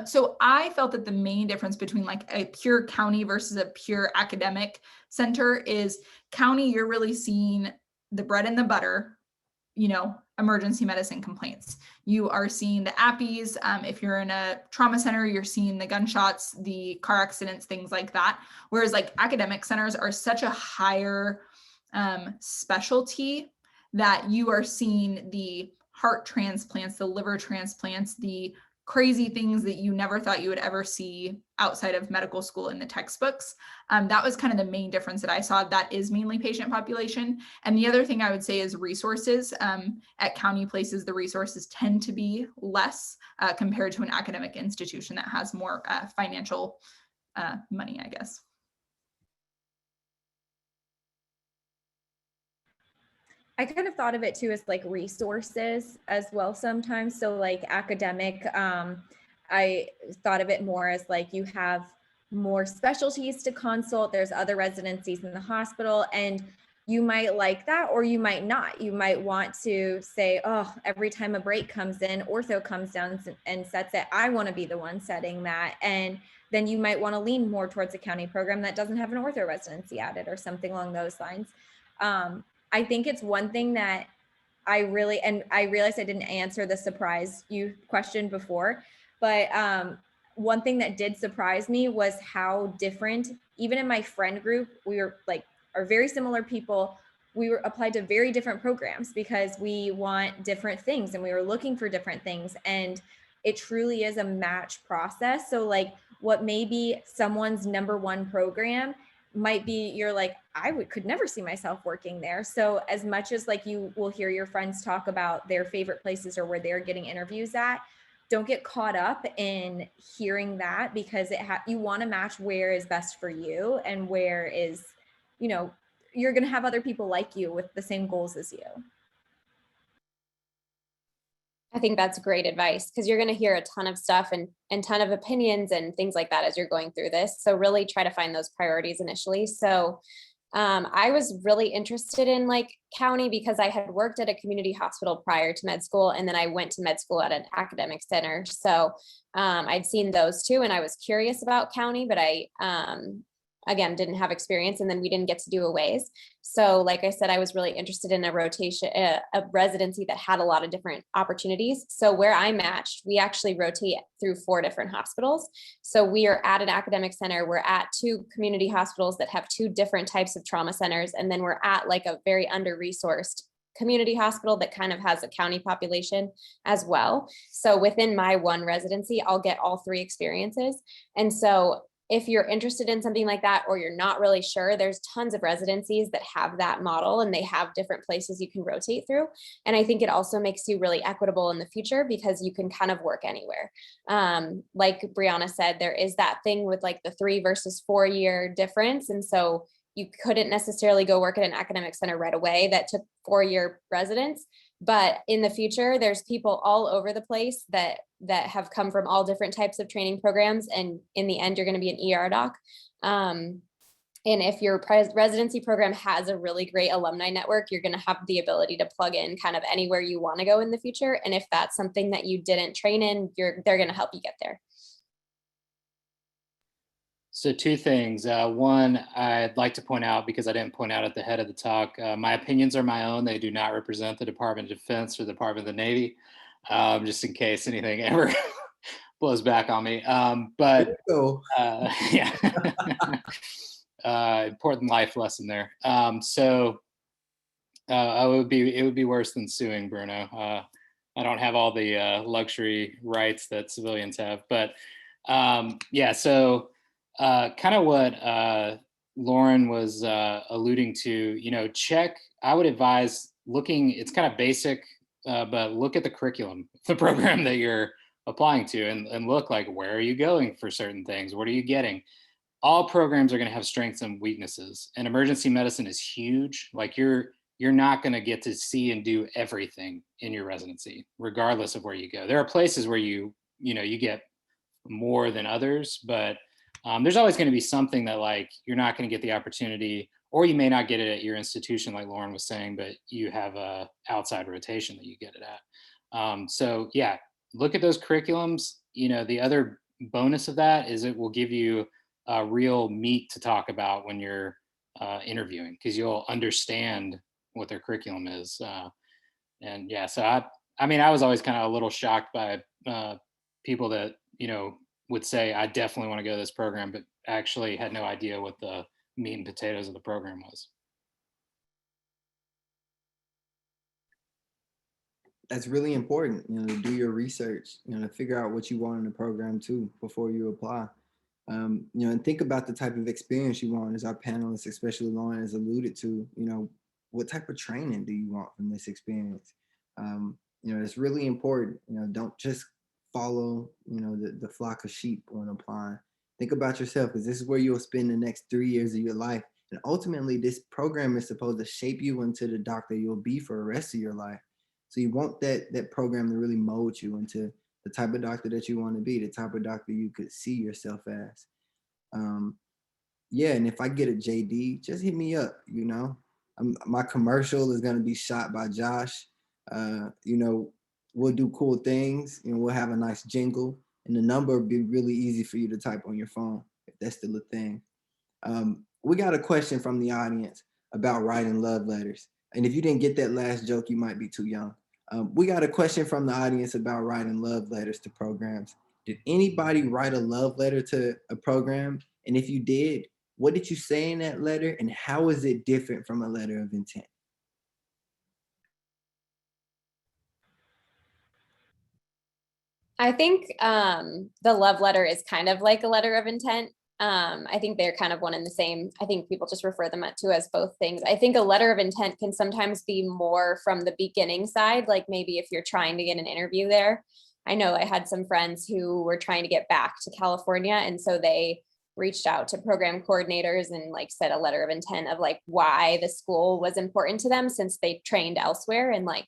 So I felt that the main difference between like a pure county versus a pure academic center is county, you're really seeing the bread and the butter, emergency medicine complaints. You are seeing the APPEs. If you're in a trauma center, you're seeing the gunshots, the car accidents, things like that. Whereas like academic centers are such a higher specialty that you are seeing the heart transplants, the liver transplants, the crazy things that you never thought you would ever see outside of medical school in the textbooks. That was kind of the main difference that I saw. That is mainly patient population. And the other thing I would say is resources. At county places, the resources tend to be less compared to an academic institution that has more financial money, I guess. I kind of thought of it too as like resources as well sometimes. So like academic, I thought of it more as like you have more specialties to consult. There's other residencies in the hospital, and you might like that or you might not. You might want to say, oh, every time a break comes in, ortho comes down and sets it. I want to be the one setting that. And then you might want to lean more towards a county program that doesn't have an ortho residency added or something along those lines. I think it's one thing that I realized I didn't answer the surprise you questioned before, but one thing that did surprise me was how different, even in my friend group, we were like, are very similar people. We were applied to very different programs because we want different things and we were looking for different things. And it truly is a match process. So like what may be someone's number one program might be, you're like, could never see myself working there. So as much as like you will hear your friends talk about their favorite places or where they're getting interviews at, don't get caught up in hearing that, because you want to match where is best for you and where is, you're going to have other people like you with the same goals as you. I think that's great advice, because you're going to hear a ton of stuff and ton of opinions and things like that as you're going through this. So really try to find those priorities initially. So I was really interested in like county because I had worked at a community hospital prior to med school. And then I went to med school at an academic center. So I'd seen those two and I was curious about county, but I again, didn't have experience, and then we didn't get to do aways. So like I said, I was really interested in a rotation, a residency that had a lot of different opportunities. So where I matched, we actually rotate through 4 different hospitals. So we are at an academic center, we're at 2 community hospitals that have 2 different types of trauma centers. And then we're at like a very under-resourced community hospital that kind of has a county population as well. So within my one residency, I'll get all 3 experiences. And so if you're interested in something like that, or you're not really sure, there's tons of residencies that have that model and they have different places you can rotate through. And I think it also makes you really equitable in the future because you can kind of work anywhere. Like Brianna said, there is that thing with like the 3 versus 4 year difference. And so you couldn't necessarily go work at an academic center right away that took 4-year residence. But in the future, there's people all over the place that have come from all different types of training programs. And in the end, you're going to be an ER doc. And if your residency program has a really great alumni network, you're going to have the ability to plug in kind of anywhere you want to go in the future. And if that's something that you didn't train in, they're going to help you get there. So 2 things. One, I'd like to point out, because I didn't point out at the head of the talk, my opinions are my own. They do not represent the Department of Defense or the Department of the Navy, just in case anything ever blows back on me. Yeah, important life lesson there. It would be worse than suing, Bruno. I don't have all the luxury rights that civilians have, but yeah, so kind of what Lauren was alluding to, I would advise looking, it's kind of basic, but look at the curriculum, the program that you're applying to, and look like, where are you going for certain things? What are you getting? All programs are going to have strengths and weaknesses, and emergency medicine is huge. Like you're not going to get to see and do everything in your residency, regardless of where you go. There are places where you get more than others, but there's always going to be something that like you're not going to get the opportunity, or you may not get it at your institution, like Lauren was saying, but you have a outside rotation that you get it at. So yeah, look at those curriculums. The other bonus of that is it will give you real meat to talk about when you're interviewing, because you'll understand what their curriculum is. And yeah, so I was always kind of a little shocked by people that, would say, I definitely want to go to this program, but actually had no idea what the meat and potatoes of the program was. That's really important, to do your research, to figure out what you want in the program too before you apply. And think about the type of experience you want, as our panelists, especially Lauren, has alluded to. What type of training do you want from this experience? It's really important. Don't just follow, the flock of sheep when applying. Think about yourself, because this is where you'll spend the next 3 years of your life. And ultimately, this program is supposed to shape you into the doctor you'll be for the rest of your life. So you want that program to really mold you into the type of doctor that you want to be, the type of doctor you could see yourself as. Yeah, and if I get a JD, just hit me up. My commercial is going to be shot by Josh. We'll do cool things. We'll have a nice jingle, and the number will be really easy for you to type on your phone if that's still a thing. We got a question from the audience about writing love letters. And if you didn't get that last joke, you might be too young. We got a question from the audience about writing love letters to programs. Did anybody write a love letter to a program? And if you did, what did you say in that letter? And how is it different from a letter of intent? I think the love letter is kind of like a letter of intent. I think they're kind of one and the same. I think people just refer them to as both things. I think a letter of intent can sometimes be more from the beginning side, like maybe if you're trying to get an interview there. I know I had some friends who were trying to get back to California, and so they reached out to program coordinators and like said a letter of intent of like why the school was important to them since they trained elsewhere, and like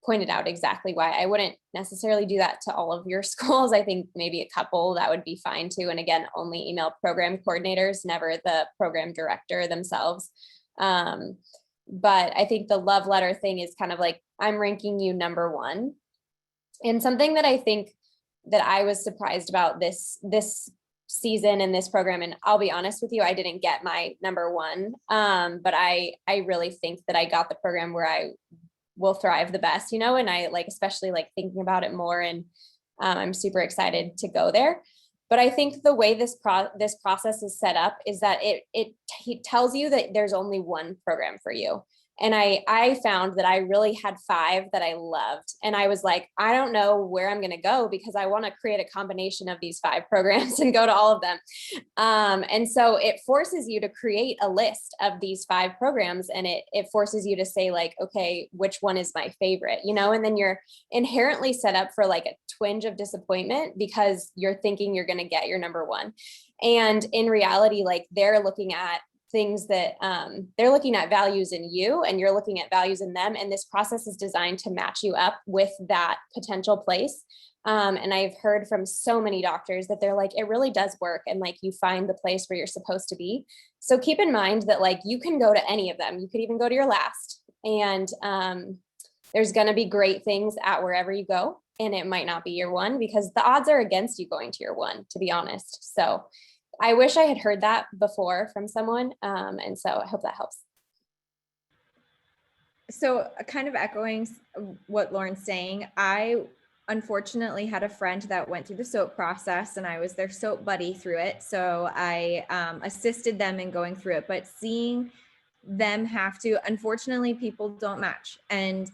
pointed out exactly why. I wouldn't necessarily do that to all of your schools. I think maybe a couple, that would be fine too. And again, only email program coordinators, never the program director themselves. But I think the love letter thing is kind of like, I'm ranking you number one. And something that I think that I was surprised about this season in this program, and I'll be honest with you, I didn't get my number one, but I really think that I got the program where I will thrive the best, and I like, especially like thinking about it more, and I'm super excited to go there. But I think the way this process is set up is that it tells you that there's only one program for you. And I found that I really had 5 that I loved. And I was like, I don't know where I'm going to go because I want to create a combination of these 5 programs and go to all of them. And so it forces you to create a list of these 5 programs, and it forces you to say like, okay, which one is my favorite, and then you're inherently set up for like a twinge of disappointment because you're thinking you're going to get your number one. And in reality, like they're looking at things that they're looking at values in you, and you're looking at values in them. And this process is designed to match you up with that potential place. And I've heard from so many doctors that they're like, it really does work. And like, you find the place where you're supposed to be. So keep in mind that like, you can go to any of them. You could even go to your last, and there's going to be great things at wherever you go. And it might not be your one because the odds are against you going to your one, to be honest. So I wish I had heard that before from someone. And so I hope that helps. So kind of echoing what Lauren's saying, I unfortunately had a friend that went through the SOAP process, and I was their SOAP buddy through it. So I assisted them in going through it, but seeing them have to, unfortunately, people don't match, and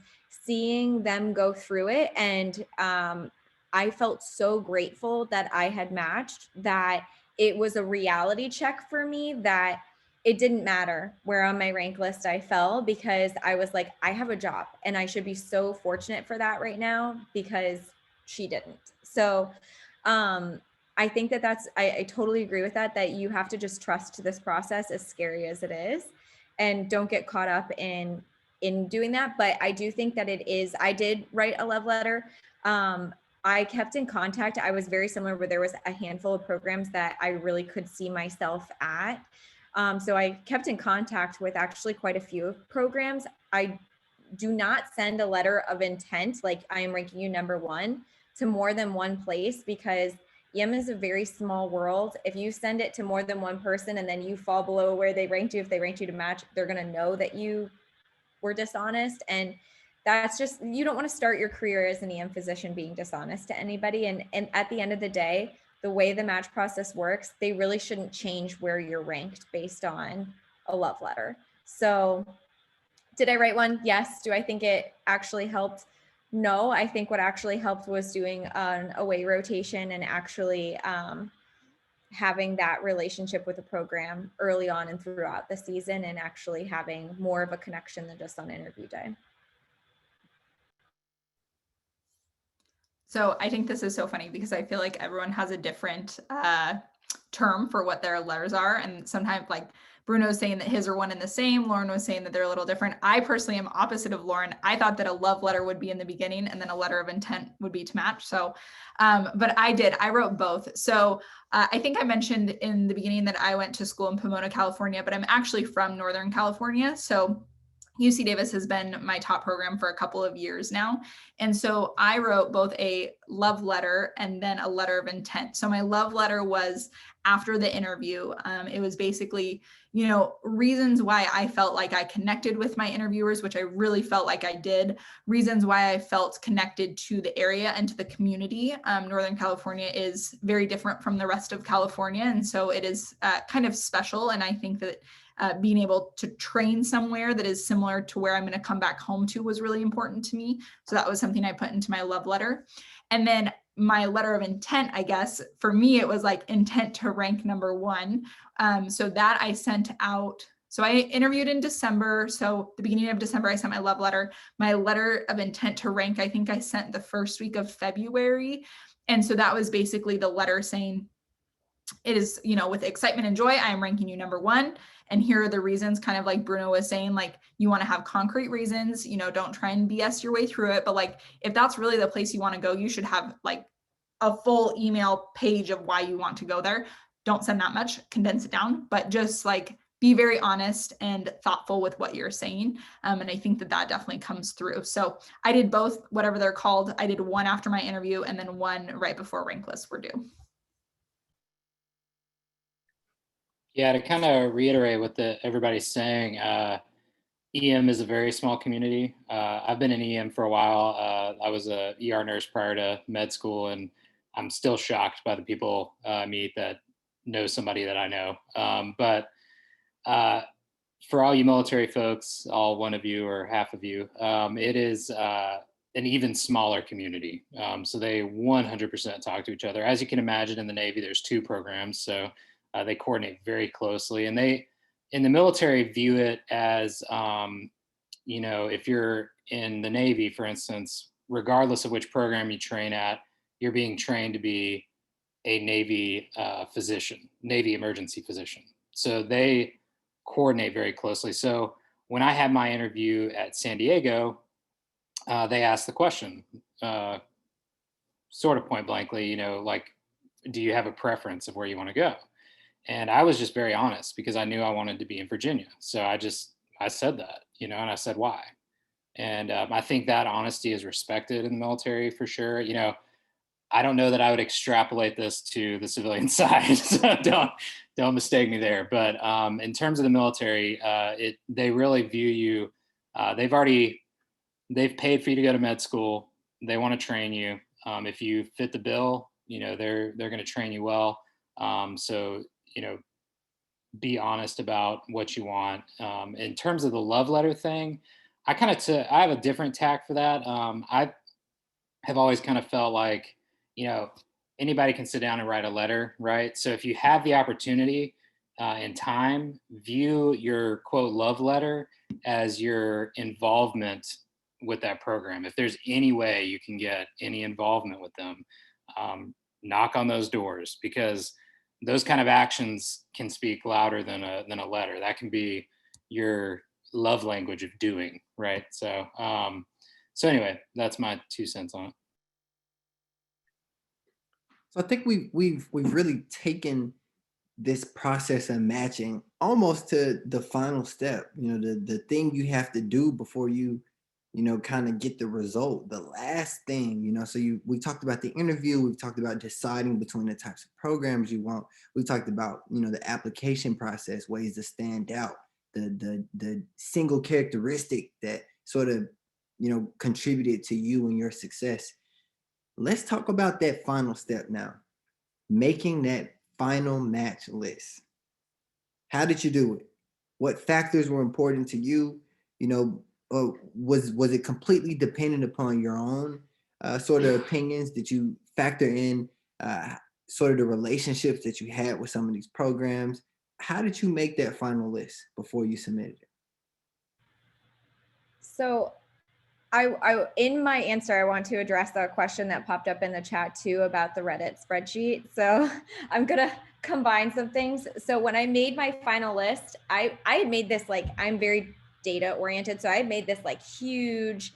seeing them go through it. And I felt so grateful that I had matched, that it was a reality check for me that it didn't matter where on my rank list I fell, because I was like, I have a job and I should be so fortunate for that right now because she didn't. So I think I totally agree with that you have to just trust this process, as scary as it is, and don't get caught up in doing that. But I do think that I did write a love letter. I kept in contact. I was very similar, where there was a handful of programs that I really could see myself at. So I kept in contact with actually quite a few programs. I do not send a letter of intent, like I am ranking you number one, to more than one place, because EM is a very small world. If you send it to more than one person and then you fall below where they ranked you, if they ranked you to match, they're going to know that you were dishonest. And that's just, you don't want to start your career as an EM physician being dishonest to anybody. And at the end of the day, the way the match process works, they really shouldn't change where you're ranked based on a love letter. So did I write one? Yes. Do I think it actually helped? No. I think what actually helped was doing an away rotation and actually having that relationship with the program early on and throughout the season, and actually having more of a connection than just on interview day. So I think this is so funny because I feel like everyone has a different term for what their letters are. And sometimes, like, Bruno's saying that his are one and the same. Lauren was saying that they're a little different. I personally am opposite of Lauren. I thought that a love letter would be in the beginning and then a letter of intent would be to match. So, but I wrote both. So I think I mentioned in the beginning that I went to school in Pomona, California, but I'm actually from Northern California. So UC Davis has been my top program for a couple of years now. And so I wrote both a love letter and then a letter of intent. So my love letter was after the interview. It was basically, reasons why I felt like I connected with my interviewers, which I really felt like I did. Reasons why I felt connected to the area and to the community. Northern California is very different from the rest of California. And so it is kind of special. And I think that being able to train somewhere that is similar to where I'm going to come back home to was really important to me. So that was something I put into my love letter. And then my letter of intent, I guess, for me, it was like intent to rank number one. So that I sent out. So I interviewed in December. So the beginning of December, I sent my love letter. My letter of intent to rank, I think I sent the first week of February. And so that was basically the letter saying, it is, with excitement and joy, I am ranking you number one. And here are the reasons, kind of like Bruno was saying, like, you want to have concrete reasons, don't try and BS your way through it. But like, if that's really the place you want to go, you should have like a full email page of why you want to go there. Don't send that much, condense it down, but just like be very honest and thoughtful with what you're saying. And I think that definitely comes through. So I did both, whatever they're called. I did one after my interview and then one right before rank lists were due. Yeah, to kind of reiterate what everybody's saying, EM is a very small community. I've been in EM for a while. I was a ER nurse prior to med school, and I'm still shocked by the people I meet that know somebody that I know. But for all you military folks, all one of you or half of you, it is an even smaller community. So they 100% talk to each other. As you can imagine, in the Navy, there's two programs. So they coordinate very closely, and they, in the military, view it as, if you're in the Navy, for instance, regardless of which program you train at, you're being trained to be a Navy physician, Navy emergency physician. So they coordinate very closely. So when I had my interview at San Diego, they asked the question, sort of point blankly, like, do you have a preference of where you want to go? And I was just very honest because I knew I wanted to be in Virginia. So I said that, and I said why. And I think that honesty is respected in the military for sure. I don't know that I would extrapolate this to the civilian side. So don't mistake me there. But in terms of the military, they really view you. They've paid for you to go to med school. They want to train you. If you fit the bill, they're going to train you well. So be honest about what you want. In terms of the love letter thing, I have a different tack for that. I have always kind of felt like, anybody can sit down and write a letter, right? So if you have the opportunity and time, view your quote love letter as your involvement with that program. If there's any way you can get any involvement with them, knock on those doors, because those kind of actions can speak louder than a letter. That can be your love language of doing, right? So anyway, that's my 2 cents on it. So I think we've really taken this process of matching almost to the final step. The thing you have to do before you kind of get the result, the last thing, so we talked about the interview, we've talked about deciding between the types of programs you want. We talked about, the application process, ways to stand out, the single characteristic that sort of, contributed to you and your success. Let's talk about that final step now, making that final match list. How did you do it? What factors were important to you? Was it completely dependent upon your own sort of opinions? Did you factor in sort of the relationships that you had with some of these programs? How did you make that final list before you submitted it? So I in my answer, I want to address the question that popped up in the chat too about the Reddit spreadsheet. So I'm gonna combine some things. So when I made my final list, I made this, like, I'm very data oriented. So I made this like huge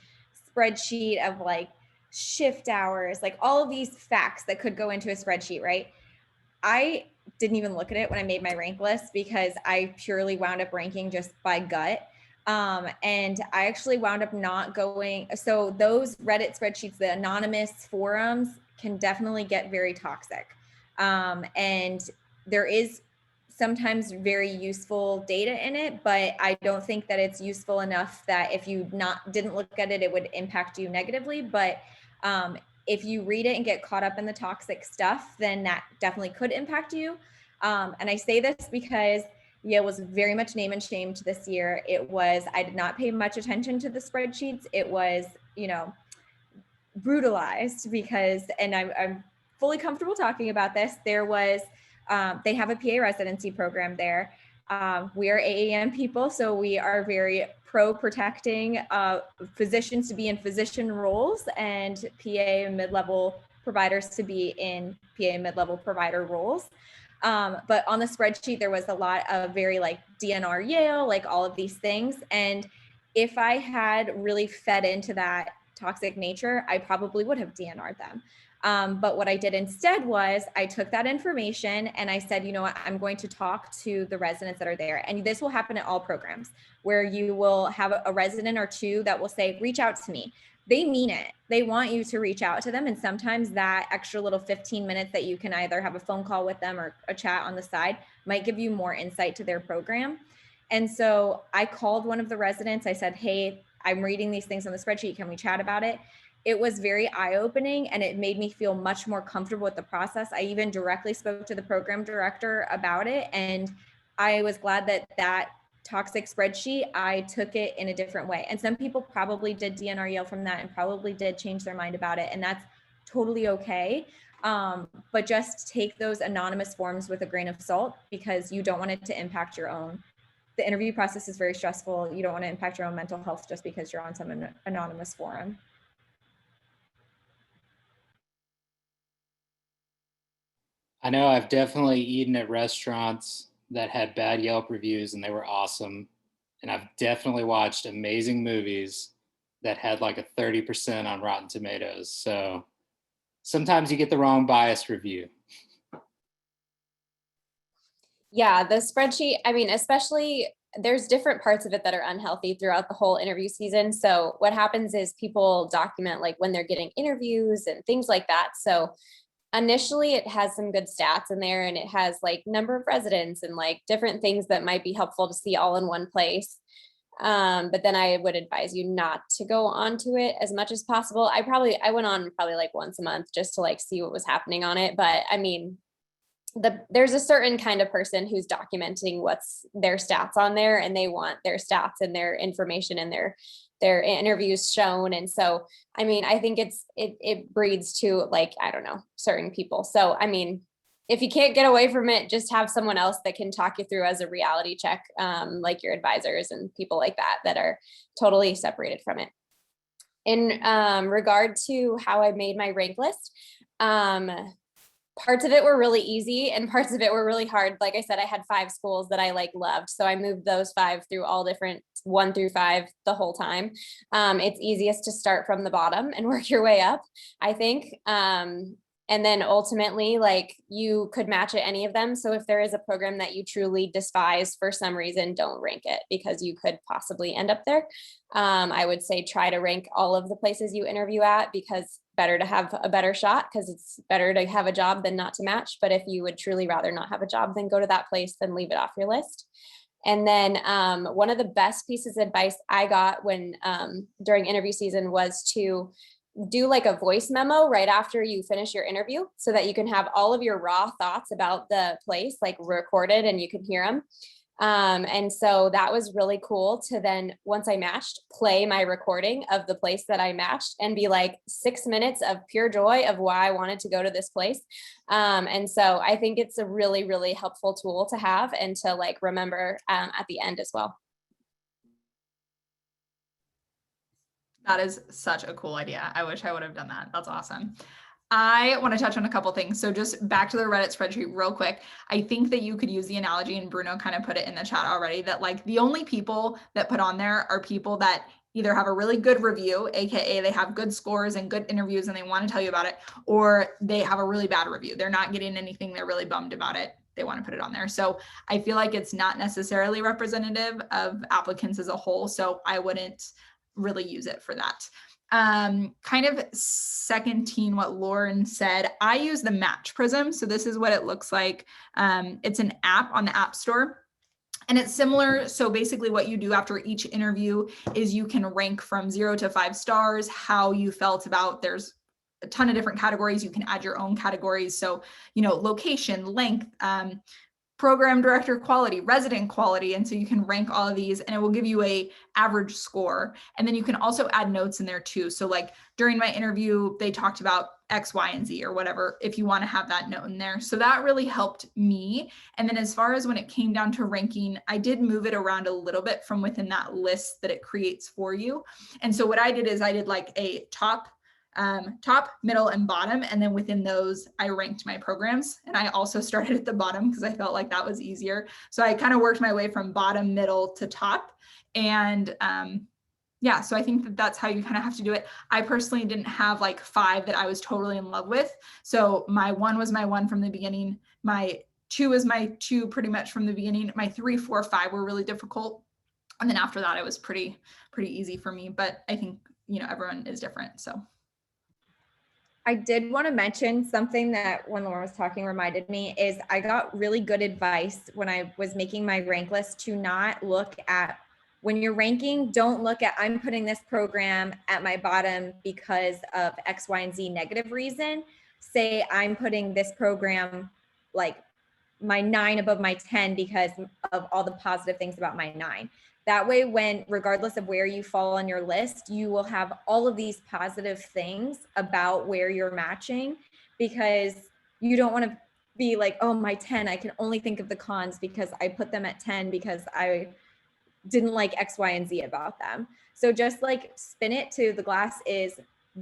spreadsheet of like shift hours, like all of these facts that could go into a spreadsheet, right? I didn't even look at it when I made my rank list because I purely wound up ranking just by gut. And I actually wound up not going. So those Reddit spreadsheets, the anonymous forums, can definitely get very toxic. And there is sometimes very useful data in it, but I don't think that it's useful enough that if you didn't look at it, it would impact you negatively. But if you read it and get caught up in the toxic stuff, then that definitely could impact you. And I say this because Yale was very much name and shamed this year. I did not pay much attention to the spreadsheets. It was, brutalized because, and I'm fully comfortable talking about this. There was, they have a PA residency program there. We are AAEM people, so we are very pro protecting physicians to be in physician roles and PA and mid-level providers to be in PA and mid-level provider roles. But on the spreadsheet, there was a lot of very like DNR Yale, like all of these things. And if I had really fed into that toxic nature, I probably would have DNR'd them. But what I did instead was I took that information and I said, you know what, I'm going to talk to the residents that are there. And this will happen at all programs where you will have a resident or two that will say, reach out to me. They mean it. They want you to reach out to them. And sometimes that extra little 15 minutes that you can either have a phone call with them or a chat on the side might give you more insight to their program. And so I called one of the residents. I said, hey, I'm reading these things on the spreadsheet. Can we chat about it? It was very eye-opening and it made me feel much more comfortable with the process. I even directly spoke to the program director about it. And I was glad that toxic spreadsheet, I took it in a different way. And some people probably did DNR Yale from that and probably did change their mind about it. And that's totally okay. But just take those anonymous forms with a grain of salt because you don't want it to impact your own. The interview process is very stressful. You don't want to impact your own mental health just because you're on some anonymous forum. I know I've definitely eaten at restaurants that had bad Yelp reviews and they were awesome. And I've definitely watched amazing movies that had like a 30% on Rotten Tomatoes. So sometimes you get the wrong biased review. Yeah, the spreadsheet, I mean, especially there's different parts of it that are unhealthy throughout the whole interview season. So what happens is people document like when they're getting interviews and things like that. So initially it has some good stats in there and it has like number of residents and like different things that might be helpful to see all in one place. But then I would advise you not to go onto it as much as possible. I went on probably like once a month just to like see what was happening on it. But I mean, there's a certain kind of person who's documenting what's their stats on there and they want their stats and their information and their interviews shown. And so, I mean, I think it breeds to like, I don't know, certain people. So, I mean, if you can't get away from it, just have someone else that can talk you through as a reality check, like your advisors and people like that are totally separated from it. In regard to how I made my rank list, parts of it were really easy and parts of it were really hard. Like I said, I had 5 schools that I like loved. So I moved those 5 through all different 1 through 5 the whole time. It's easiest to start from the bottom and work your way up, I think. And then ultimately, like, you could match at any of them. So if there is a program that you truly despise for some reason, don't rank it, because you could possibly end up there. I would say try to rank all of the places you interview at, because better to have a better shot, because it's better to have a job than not to match. But if you would truly rather not have a job than go to that place, then leave it off your list. And then one of the best pieces of advice I got when during interview season was to do like a voice memo right after you finish your interview, so that you can have all of your raw thoughts about the place like recorded and you can hear them. And so that was really cool to then, once I matched, play my recording of the place that I matched and be like 6 minutes of pure joy of why I wanted to go to this place. And so I think it's a really, really helpful tool to have and to like remember at the end as well. That is such a cool idea. I wish I would have done that. That's awesome. I want to touch on a couple things. So just back to the Reddit spreadsheet real quick. I think that you could use the analogy, and Bruno kind of put it in the chat already, that like the only people that put on there are people that either have a really good review, AKA they have good scores and good interviews and they want to tell you about it, or they have a really bad review. They're not getting anything. They're really bummed about it. They want to put it on there. So I feel like it's not necessarily representative of applicants as a whole. So I wouldn't really use it for that. Kind of seconding what Lauren said, I use the Match Prism. So this is what it looks like. It's an app on the App Store. And it's similar. So basically what you do after each interview is you can rank from 0 to 5 stars, how you felt about, there's a ton of different categories. You can add your own categories. So, you know, location, length, program director quality, resident quality. And so you can rank all of these and it will give you a average score. And then you can also add notes in there too. So like during my interview, they talked about X, Y, and Z or whatever, if you want to have that note in there. So that really helped me. And then as far as when it came down to ranking, I did move it around a little bit from within that list that it creates for you. And so what I did is I did like a top, middle, and bottom. And then within those, I ranked my programs. And I also started at the bottom because I felt like that was easier. So I kind of worked my way from bottom, middle to top. And yeah, so I think that that's how you kind of have to do it. I personally didn't have like 5 that I was totally in love with. So my 1 was my 1 from the beginning. My 2 is my 2 pretty much from the beginning. My 3, 4, 5 were really difficult. And then after that, it was pretty easy for me. But I think, you know, everyone is different. So I did want to mention something that when Lauren was talking reminded me is I got really good advice when I was making my rank list to not look at, when you're ranking, don't look at, I'm putting this program at my bottom because of X, Y, and Z negative reason. Say I'm putting this program like my 9 above my 10 because of all the positive things about my 9. That way, when, regardless of where you fall on your list, you will have all of these positive things about where you're matching, because you don't want to be like, oh, my 10, I can only think of the cons because I put them at 10 because I didn't like X, Y, and Z about them. So just like spin it to the glass is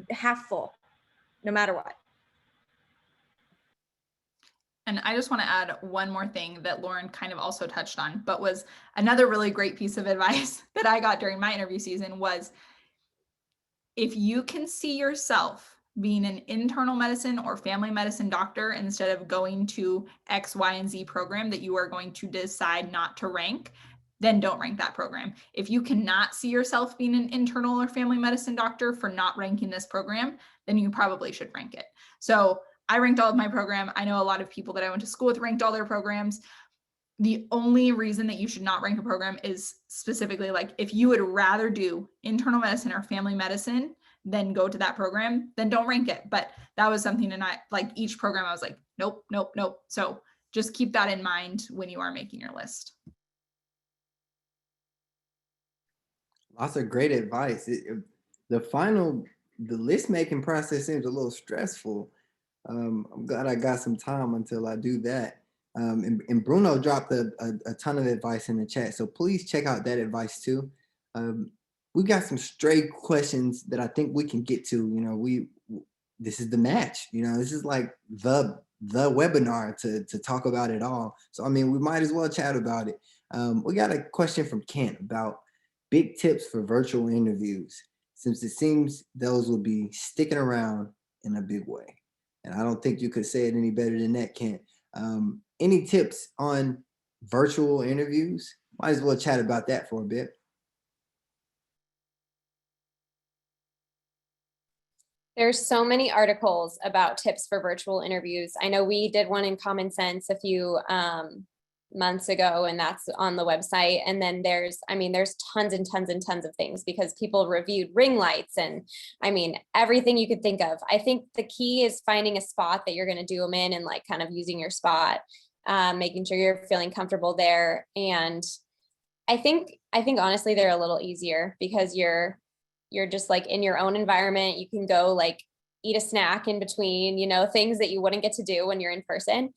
half full, no matter what. And I just want to add one more thing that Lauren kind of also touched on, but was another really great piece of advice that I got during my interview season was, if you can see yourself being an internal medicine or family medicine doctor instead of going to X, Y, and Z program that you are going to decide not to rank, then don't rank that program. If you cannot see yourself being an internal or family medicine doctor for not ranking this program, then you probably should rank it. So I ranked all of my program. I know a lot of people that I went to school with ranked all their programs. The only reason that you should not rank a program is specifically like, if you would rather do internal medicine or family medicine than go to that program, then don't rank it. But that was something, and I like each program, I was like, nope, nope, nope. So just keep that in mind when you are making your list. Lots of great advice. The list making process seems a little stressful. I'm glad I got some time until I do that. And Bruno dropped a ton of advice in the chat, so please check out that advice too. We got some stray questions that I think we can get to. You know, this is the match. You know, this is like the webinar to talk about it all. So I mean, we might as well chat about it. We got a question from Kent about big tips for virtual interviews, since it seems those will be sticking around in a big way. And I don't think you could say it any better than that, Kent. Any tips on virtual interviews? Might as well chat about that for a bit. There's so many articles about tips for virtual interviews. I know we did one in Common Sense a few months ago, and that's on the website. And then there's tons and tons and tons of things because people reviewed ring lights and everything you could think of. I think the key is finding a spot that you're going to do them in and like kind of using your spot, making sure you're feeling comfortable there. And I think honestly, they're a little easier because you're just like in your own environment. You can go like eat a snack in between, things that you wouldn't get to do when you're in person.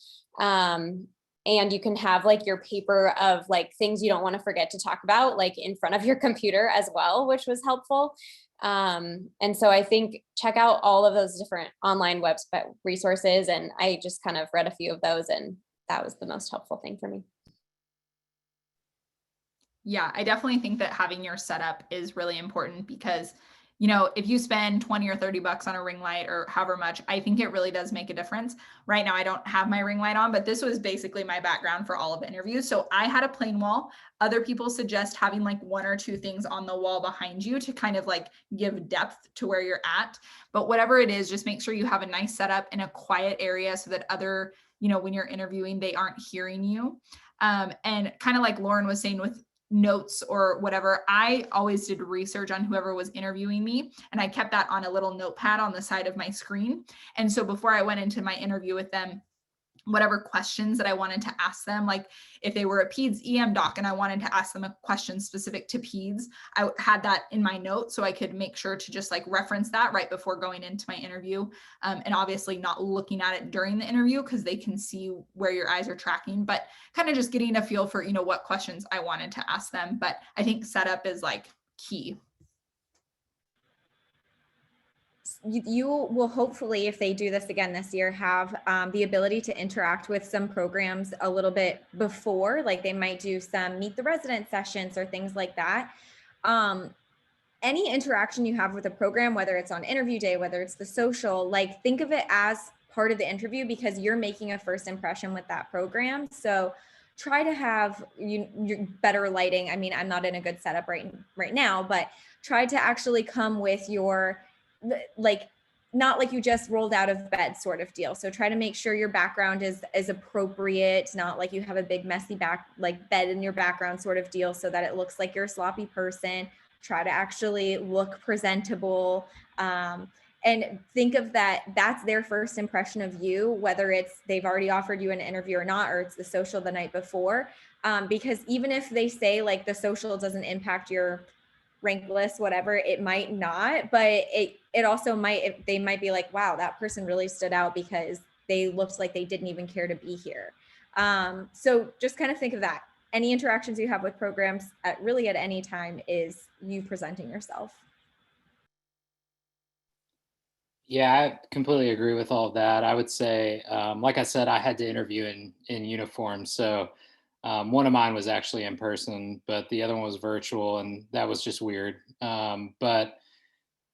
And you can have like your paper of like things you don't want to forget to talk about, like in front of your computer as well, which was helpful. And so I think check out all of those different online website resources. And I just kind of read a few of those, and that was the most helpful thing for me. Yeah, I definitely think that having your setup is really important because, if you spend 20 or 30 bucks on a ring light or however much, I think it really does make a difference. Right now, I don't have my ring light on, but this was basically my background for all of the interviews. So I had a plain wall. Other people suggest having like one or two things on the wall behind you to kind of like give depth to where you're at. But whatever it is, just make sure you have a nice setup in a quiet area so that when you're interviewing, they aren't hearing you. And kind of like Lauren was saying with notes or whatever, I always did research on whoever was interviewing me, and I kept that on a little notepad on the side of my screen. And so before I went into my interview with them, whatever questions that I wanted to ask them, like if they were a peds EM doc and I wanted to ask them a question specific to peds, I had that in my notes so I could make sure to just like reference that right before going into my interview. And obviously not looking at it during the interview because they can see where your eyes are tracking, but kind of just getting a feel for, what questions I wanted to ask them. But I think setup is like key. You will hopefully, if they do this again this year, have the ability to interact with some programs a little bit before, like they might do some meet the resident sessions or things like that. Any interaction you have with a program, whether it's on interview day, whether it's the social, like think of it as part of the interview because you're making a first impression with that program. So try to have your better lighting. I'm not in a good setup right now, but try to actually come with your not like you just rolled out of bed sort of deal. So try to make sure your background is appropriate, not like you have a big messy bed in your background sort of deal so that it looks like you're a sloppy person. Try to actually look presentable, and think of that's their first impression of you, whether it's they've already offered you an interview or not, or it's the social the night before. Because even if they say like the social doesn't impact your rank list, whatever, it might not, but it also might, they might be like, wow, that person really stood out because they looked like they didn't even care to be here. So just kind of think of that. Any interactions you have with programs at any time is you presenting yourself. Yeah, I completely agree with all of that. I would say, like I said, I had to interview in uniform. So one of mine was actually in person, but the other one was virtual, and that was just weird. But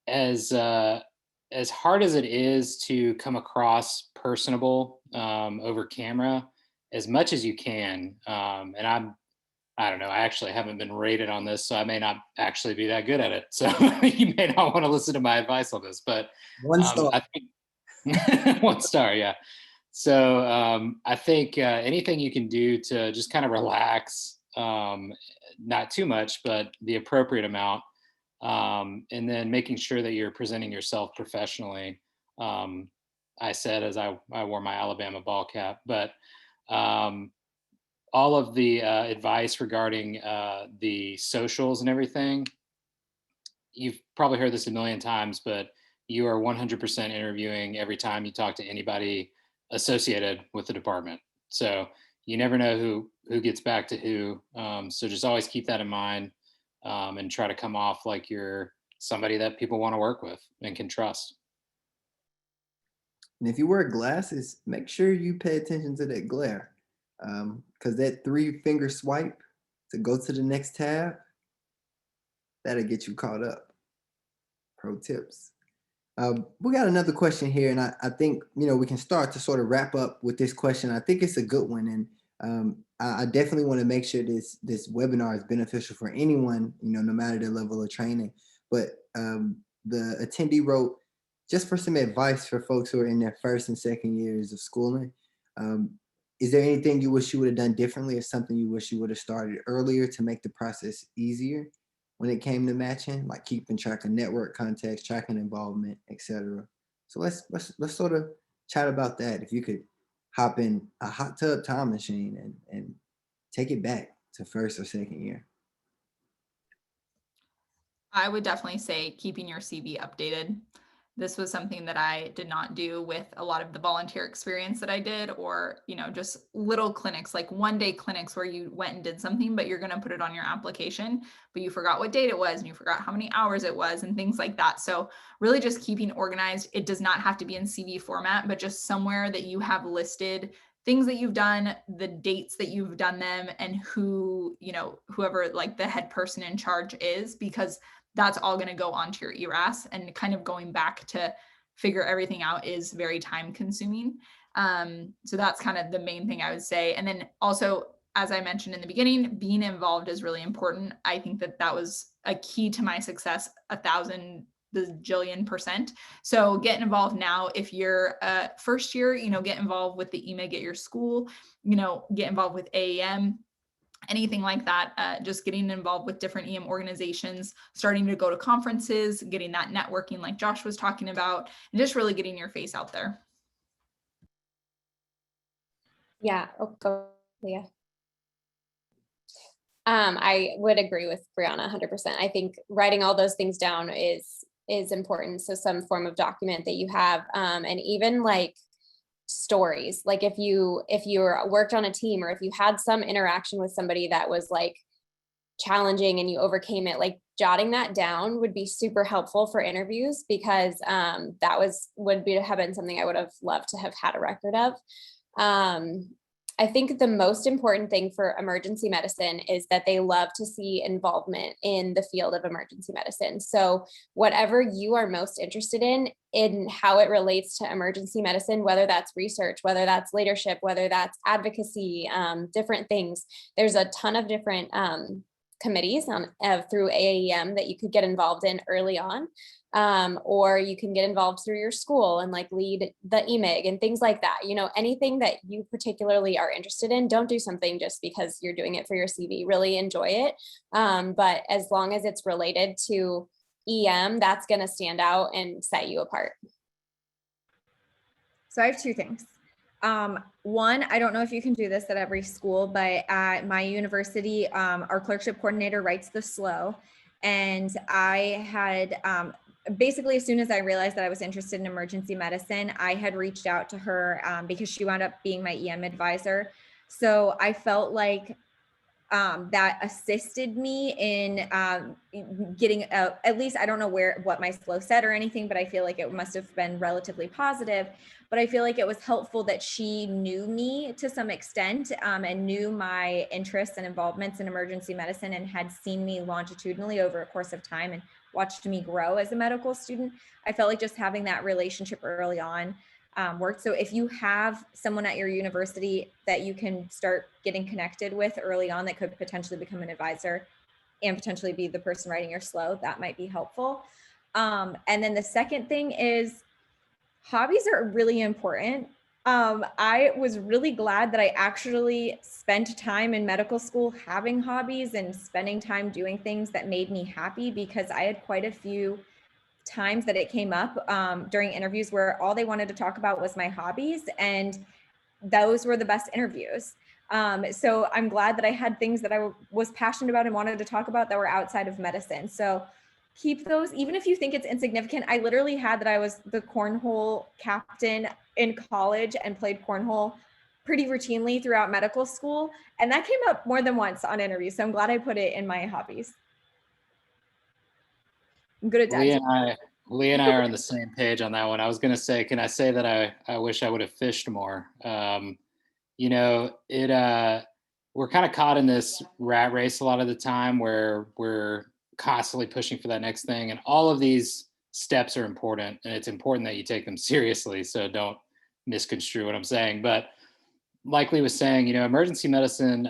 as hard as it is to come across personable over camera, as much as you can, and I don't know, I actually haven't been rated on this, so I may not actually be that good at it. So you may not want to listen to my advice on this, but One star. I think 1 star, yeah. So I think anything you can do to just kind of relax, not too much, but the appropriate amount, and then making sure that you're presenting yourself professionally. I said as I wore my Alabama ball cap, but all of the advice regarding the socials and everything, you've probably heard this a million times, but you are 100% interviewing every time you talk to anybody associated with the department. So you never know who gets back to who. So just always keep that in mind, and try to come off like you're somebody that people want to work with and can trust. And if you wear glasses, make sure you pay attention to that glare, because that 3-finger swipe to go to the next tab, that'll get you caught up. Pro tips. We got another question here, and I think we can start to sort of wrap up with this question. I think it's a good one, and I definitely want to make sure this webinar is beneficial for anyone, no matter their level of training. But the attendee wrote, just for some advice for folks who are in their first and second years of schooling. Is there anything you wish you would have done differently, or something you wish you would have started earlier to make the process easier when it came to matching, like keeping track of network contacts, tracking involvement, etc.? So let's sort of chat about that. If you could hop in a hot tub time machine and take it back to first or second year. I would definitely say keeping your CV updated. This was something that I did not do with a lot of the volunteer experience that I did, or, just little clinics, like 1-day clinics where you went and did something, but you're going to put it on your application, but you forgot what date it was and you forgot how many hours it was and things like that. So really just keeping organized. It does not have to be in CV format, but just somewhere that you have listed things that you've done, the dates that you've done them, and whoever like the head person in charge is, because that's all going to go onto your ERAS, and kind of going back to figure everything out is very time consuming. So that's kind of the main thing I would say. And then also, as I mentioned in the beginning, being involved is really important. I think that was a key to my success, 1,000% So get involved now. If you're first year, get involved with the EMIG at your school, get involved with AAEM, anything like that. Just getting involved with different EM organizations, starting to go to conferences, getting that networking like Josh was talking about, and just really getting your face out there. Yeah. Go, Leah. I would agree with Brianna 100%. I think writing all those things down is important. So some form of document that you have, and even like stories, like if you worked on a team, or if you had some interaction with somebody that was like challenging and you overcame it, like jotting that down would be super helpful for interviews, because that would have been something I would have loved to have had a record of. I think the most important thing for emergency medicine is that they love to see involvement in the field of emergency medicine. So whatever you are most interested in how it relates to emergency medicine, whether that's research, whether that's leadership, whether that's advocacy, different things, there's a ton of different committees through AAEM that you could get involved in early on. Or you can get involved through your school and like lead the EMIG and things like that. Anything that you particularly are interested in, don't do something just because you're doing it for your CV. Really enjoy it. But as long as it's related to EM, that's going to stand out and set you apart. So I have two things. One, I don't know if you can do this at every school, but at my university, our clerkship coordinator writes the SLO. And I had, basically, as soon as I realized that I was interested in emergency medicine, I had reached out to her because she wound up being my EM advisor. So I felt like that assisted me in getting at least, I don't know what my SLO said or anything, but I feel like it must have been relatively positive. But I feel like it was helpful that she knew me to some extent and knew my interests and involvements in emergency medicine, and had seen me longitudinally over a course of time and watched me grow as a medical student. I felt like just having that relationship early on worked. So if you have someone at your university that you can start getting connected with early on that could potentially become an advisor and potentially be the person writing your SLO, that might be helpful. And then the second thing is, hobbies are really important. I was really glad that I actually spent time in medical school having hobbies and spending time doing things that made me happy, because I had quite a few times that it came up during interviews where all they wanted to talk about was my hobbies, and those were the best interviews. So I'm glad that I had things that I was passionate about and wanted to talk about that were outside of medicine. So keep those, even if you think it's insignificant. I literally had that I was the cornhole captain in college and played cornhole pretty routinely throughout medical school. And that came up more than once on interviews. So I'm glad I put it in my hobbies. I'm good at that. Leah and I are on the same page on that one. I was going to say, can I say that I wish I would have fished more? We're kind of caught in this rat race a lot of the time where we're constantly pushing for that next thing. And all of these steps are important, and it's important that you take them seriously. So don't misconstrue what I'm saying. But like Lee was saying, emergency medicine,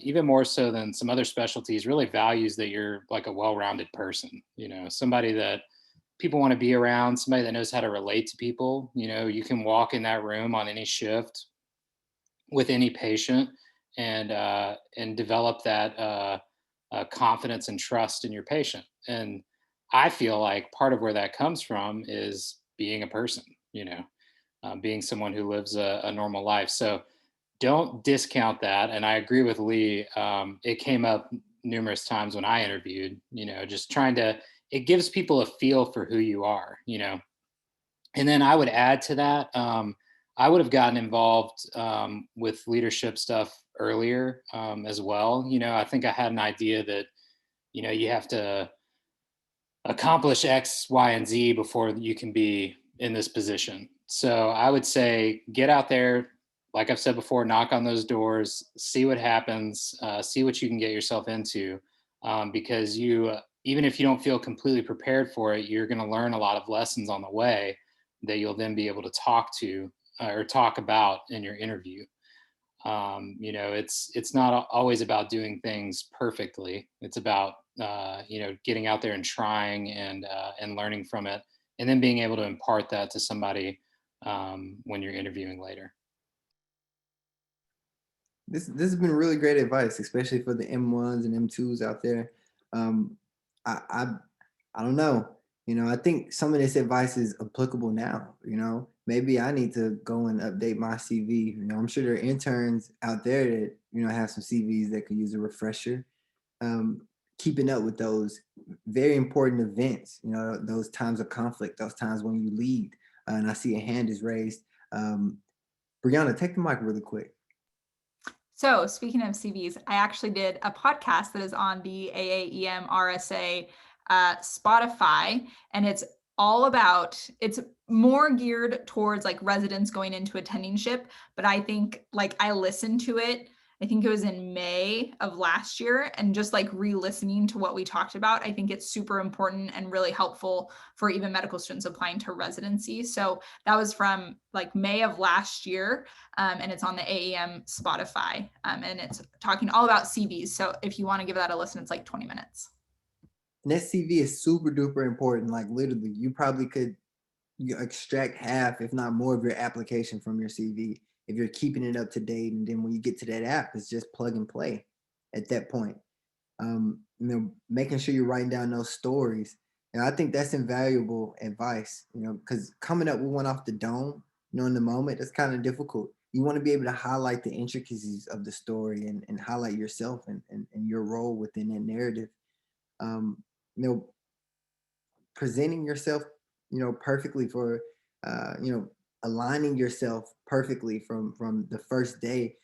even more so than some other specialties, really values that you're like a well-rounded person, somebody that people want to be around, somebody that knows how to relate to people. You can walk in that room on any shift with any patient and develop that confidence and trust in your patient. And I feel like part of where that comes from is being a person, being someone who lives a normal life. So don't discount that. And I agree with Lee. It came up numerous times when I interviewed, just it gives people a feel for who you are, And then I would add to that, I would have gotten involved with leadership stuff earlier as well. I think I had an idea that, you have to accomplish X, Y, and Z before you can be in this position. So I would say get out there, like I've said before, knock on those doors, see what happens, see what you can get yourself into, because even if you don't feel completely prepared for it, you're going to learn a lot of lessons on the way that you'll then be able to talk about in your interview. It's not always about doing things perfectly. It's about getting out there and trying and learning from it, and then being able to impart that to somebody when you're interviewing later. This has been really great advice, especially for the M1s and M2s out there. I don't know. I think some of this advice is applicable now. Maybe I need to go and update my CV. I'm sure there are interns out there that have some CVs that could use a refresher. Keeping up with those very important events. Those times of conflict, those times when you lead. And I see a hand is raised. Brianna, take the mic really quick. So speaking of CVs, I actually did a podcast that is on the AAEM RSA Spotify, and it's more geared towards like residents going into attendingship. But I think I listened to it, I think it was in May of last year, and just like re-listening to what we talked about, I think it's super important and really helpful for even medical students applying to residency. So that was from like May of last year, and it's on the AAEM Spotify, and it's talking all about CVs. So if you want to give that a listen, it's like 20 minutes. And that CV is super duper important. Like literally, you probably could extract half, if not more, of your application from your CV if you're keeping it up to date. And then when you get to that app, it's just plug and play at that point. Making sure you're writing down those stories. And I think that's invaluable advice, because coming up with one off the dome, in the moment, that's kind of difficult. You want to be able to highlight the intricacies of the story and highlight yourself and your role within that narrative. Presenting yourself, perfectly for, aligning yourself perfectly from the first day,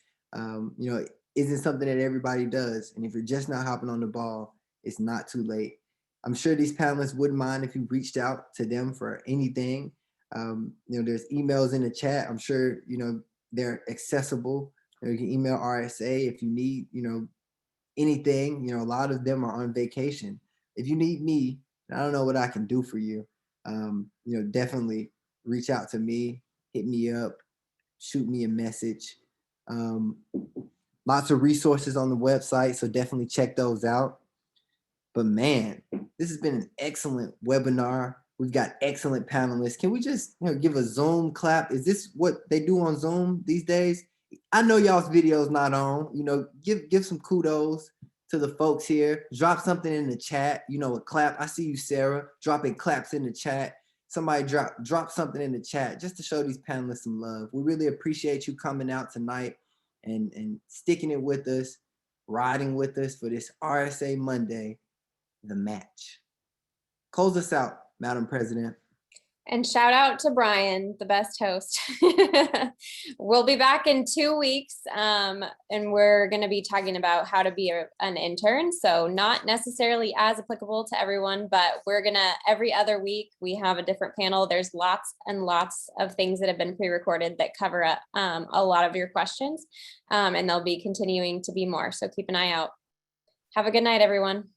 isn't something that everybody does. And if you're just not hopping on the ball, it's not too late. I'm sure these panelists wouldn't mind if you reached out to them for anything. There's emails in the chat. I'm sure, they're accessible. You can email RSA if you need, anything. A lot of them are on vacation. If you need me, I don't know what I can do for you. Definitely reach out to me, hit me up, shoot me a message. Lots of resources on the website, so definitely check those out. But man, this has been an excellent webinar. We've got excellent panelists. Can we just give a Zoom clap? Is this what they do on Zoom these days? I know y'all's video's not on. Give some kudos to the folks here. Drop something in the chat. A clap. I see you, Sarah, dropping claps in the chat. Somebody drop something in the chat just to show these panelists some love. We really appreciate you coming out tonight and sticking it with us, riding with us for this RSA Monday, the match. Close us out, Madam President. And shout out to Brian, the best host. We'll be back in 2 weeks, and we're going to be talking about how to be an intern. So not necessarily as applicable to everyone, but we're going to, every other week, we have a different panel. There's lots and lots of things that have been pre-recorded that cover up a lot of your questions, and there'll be continuing to be more. So keep an eye out. Have a good night, everyone.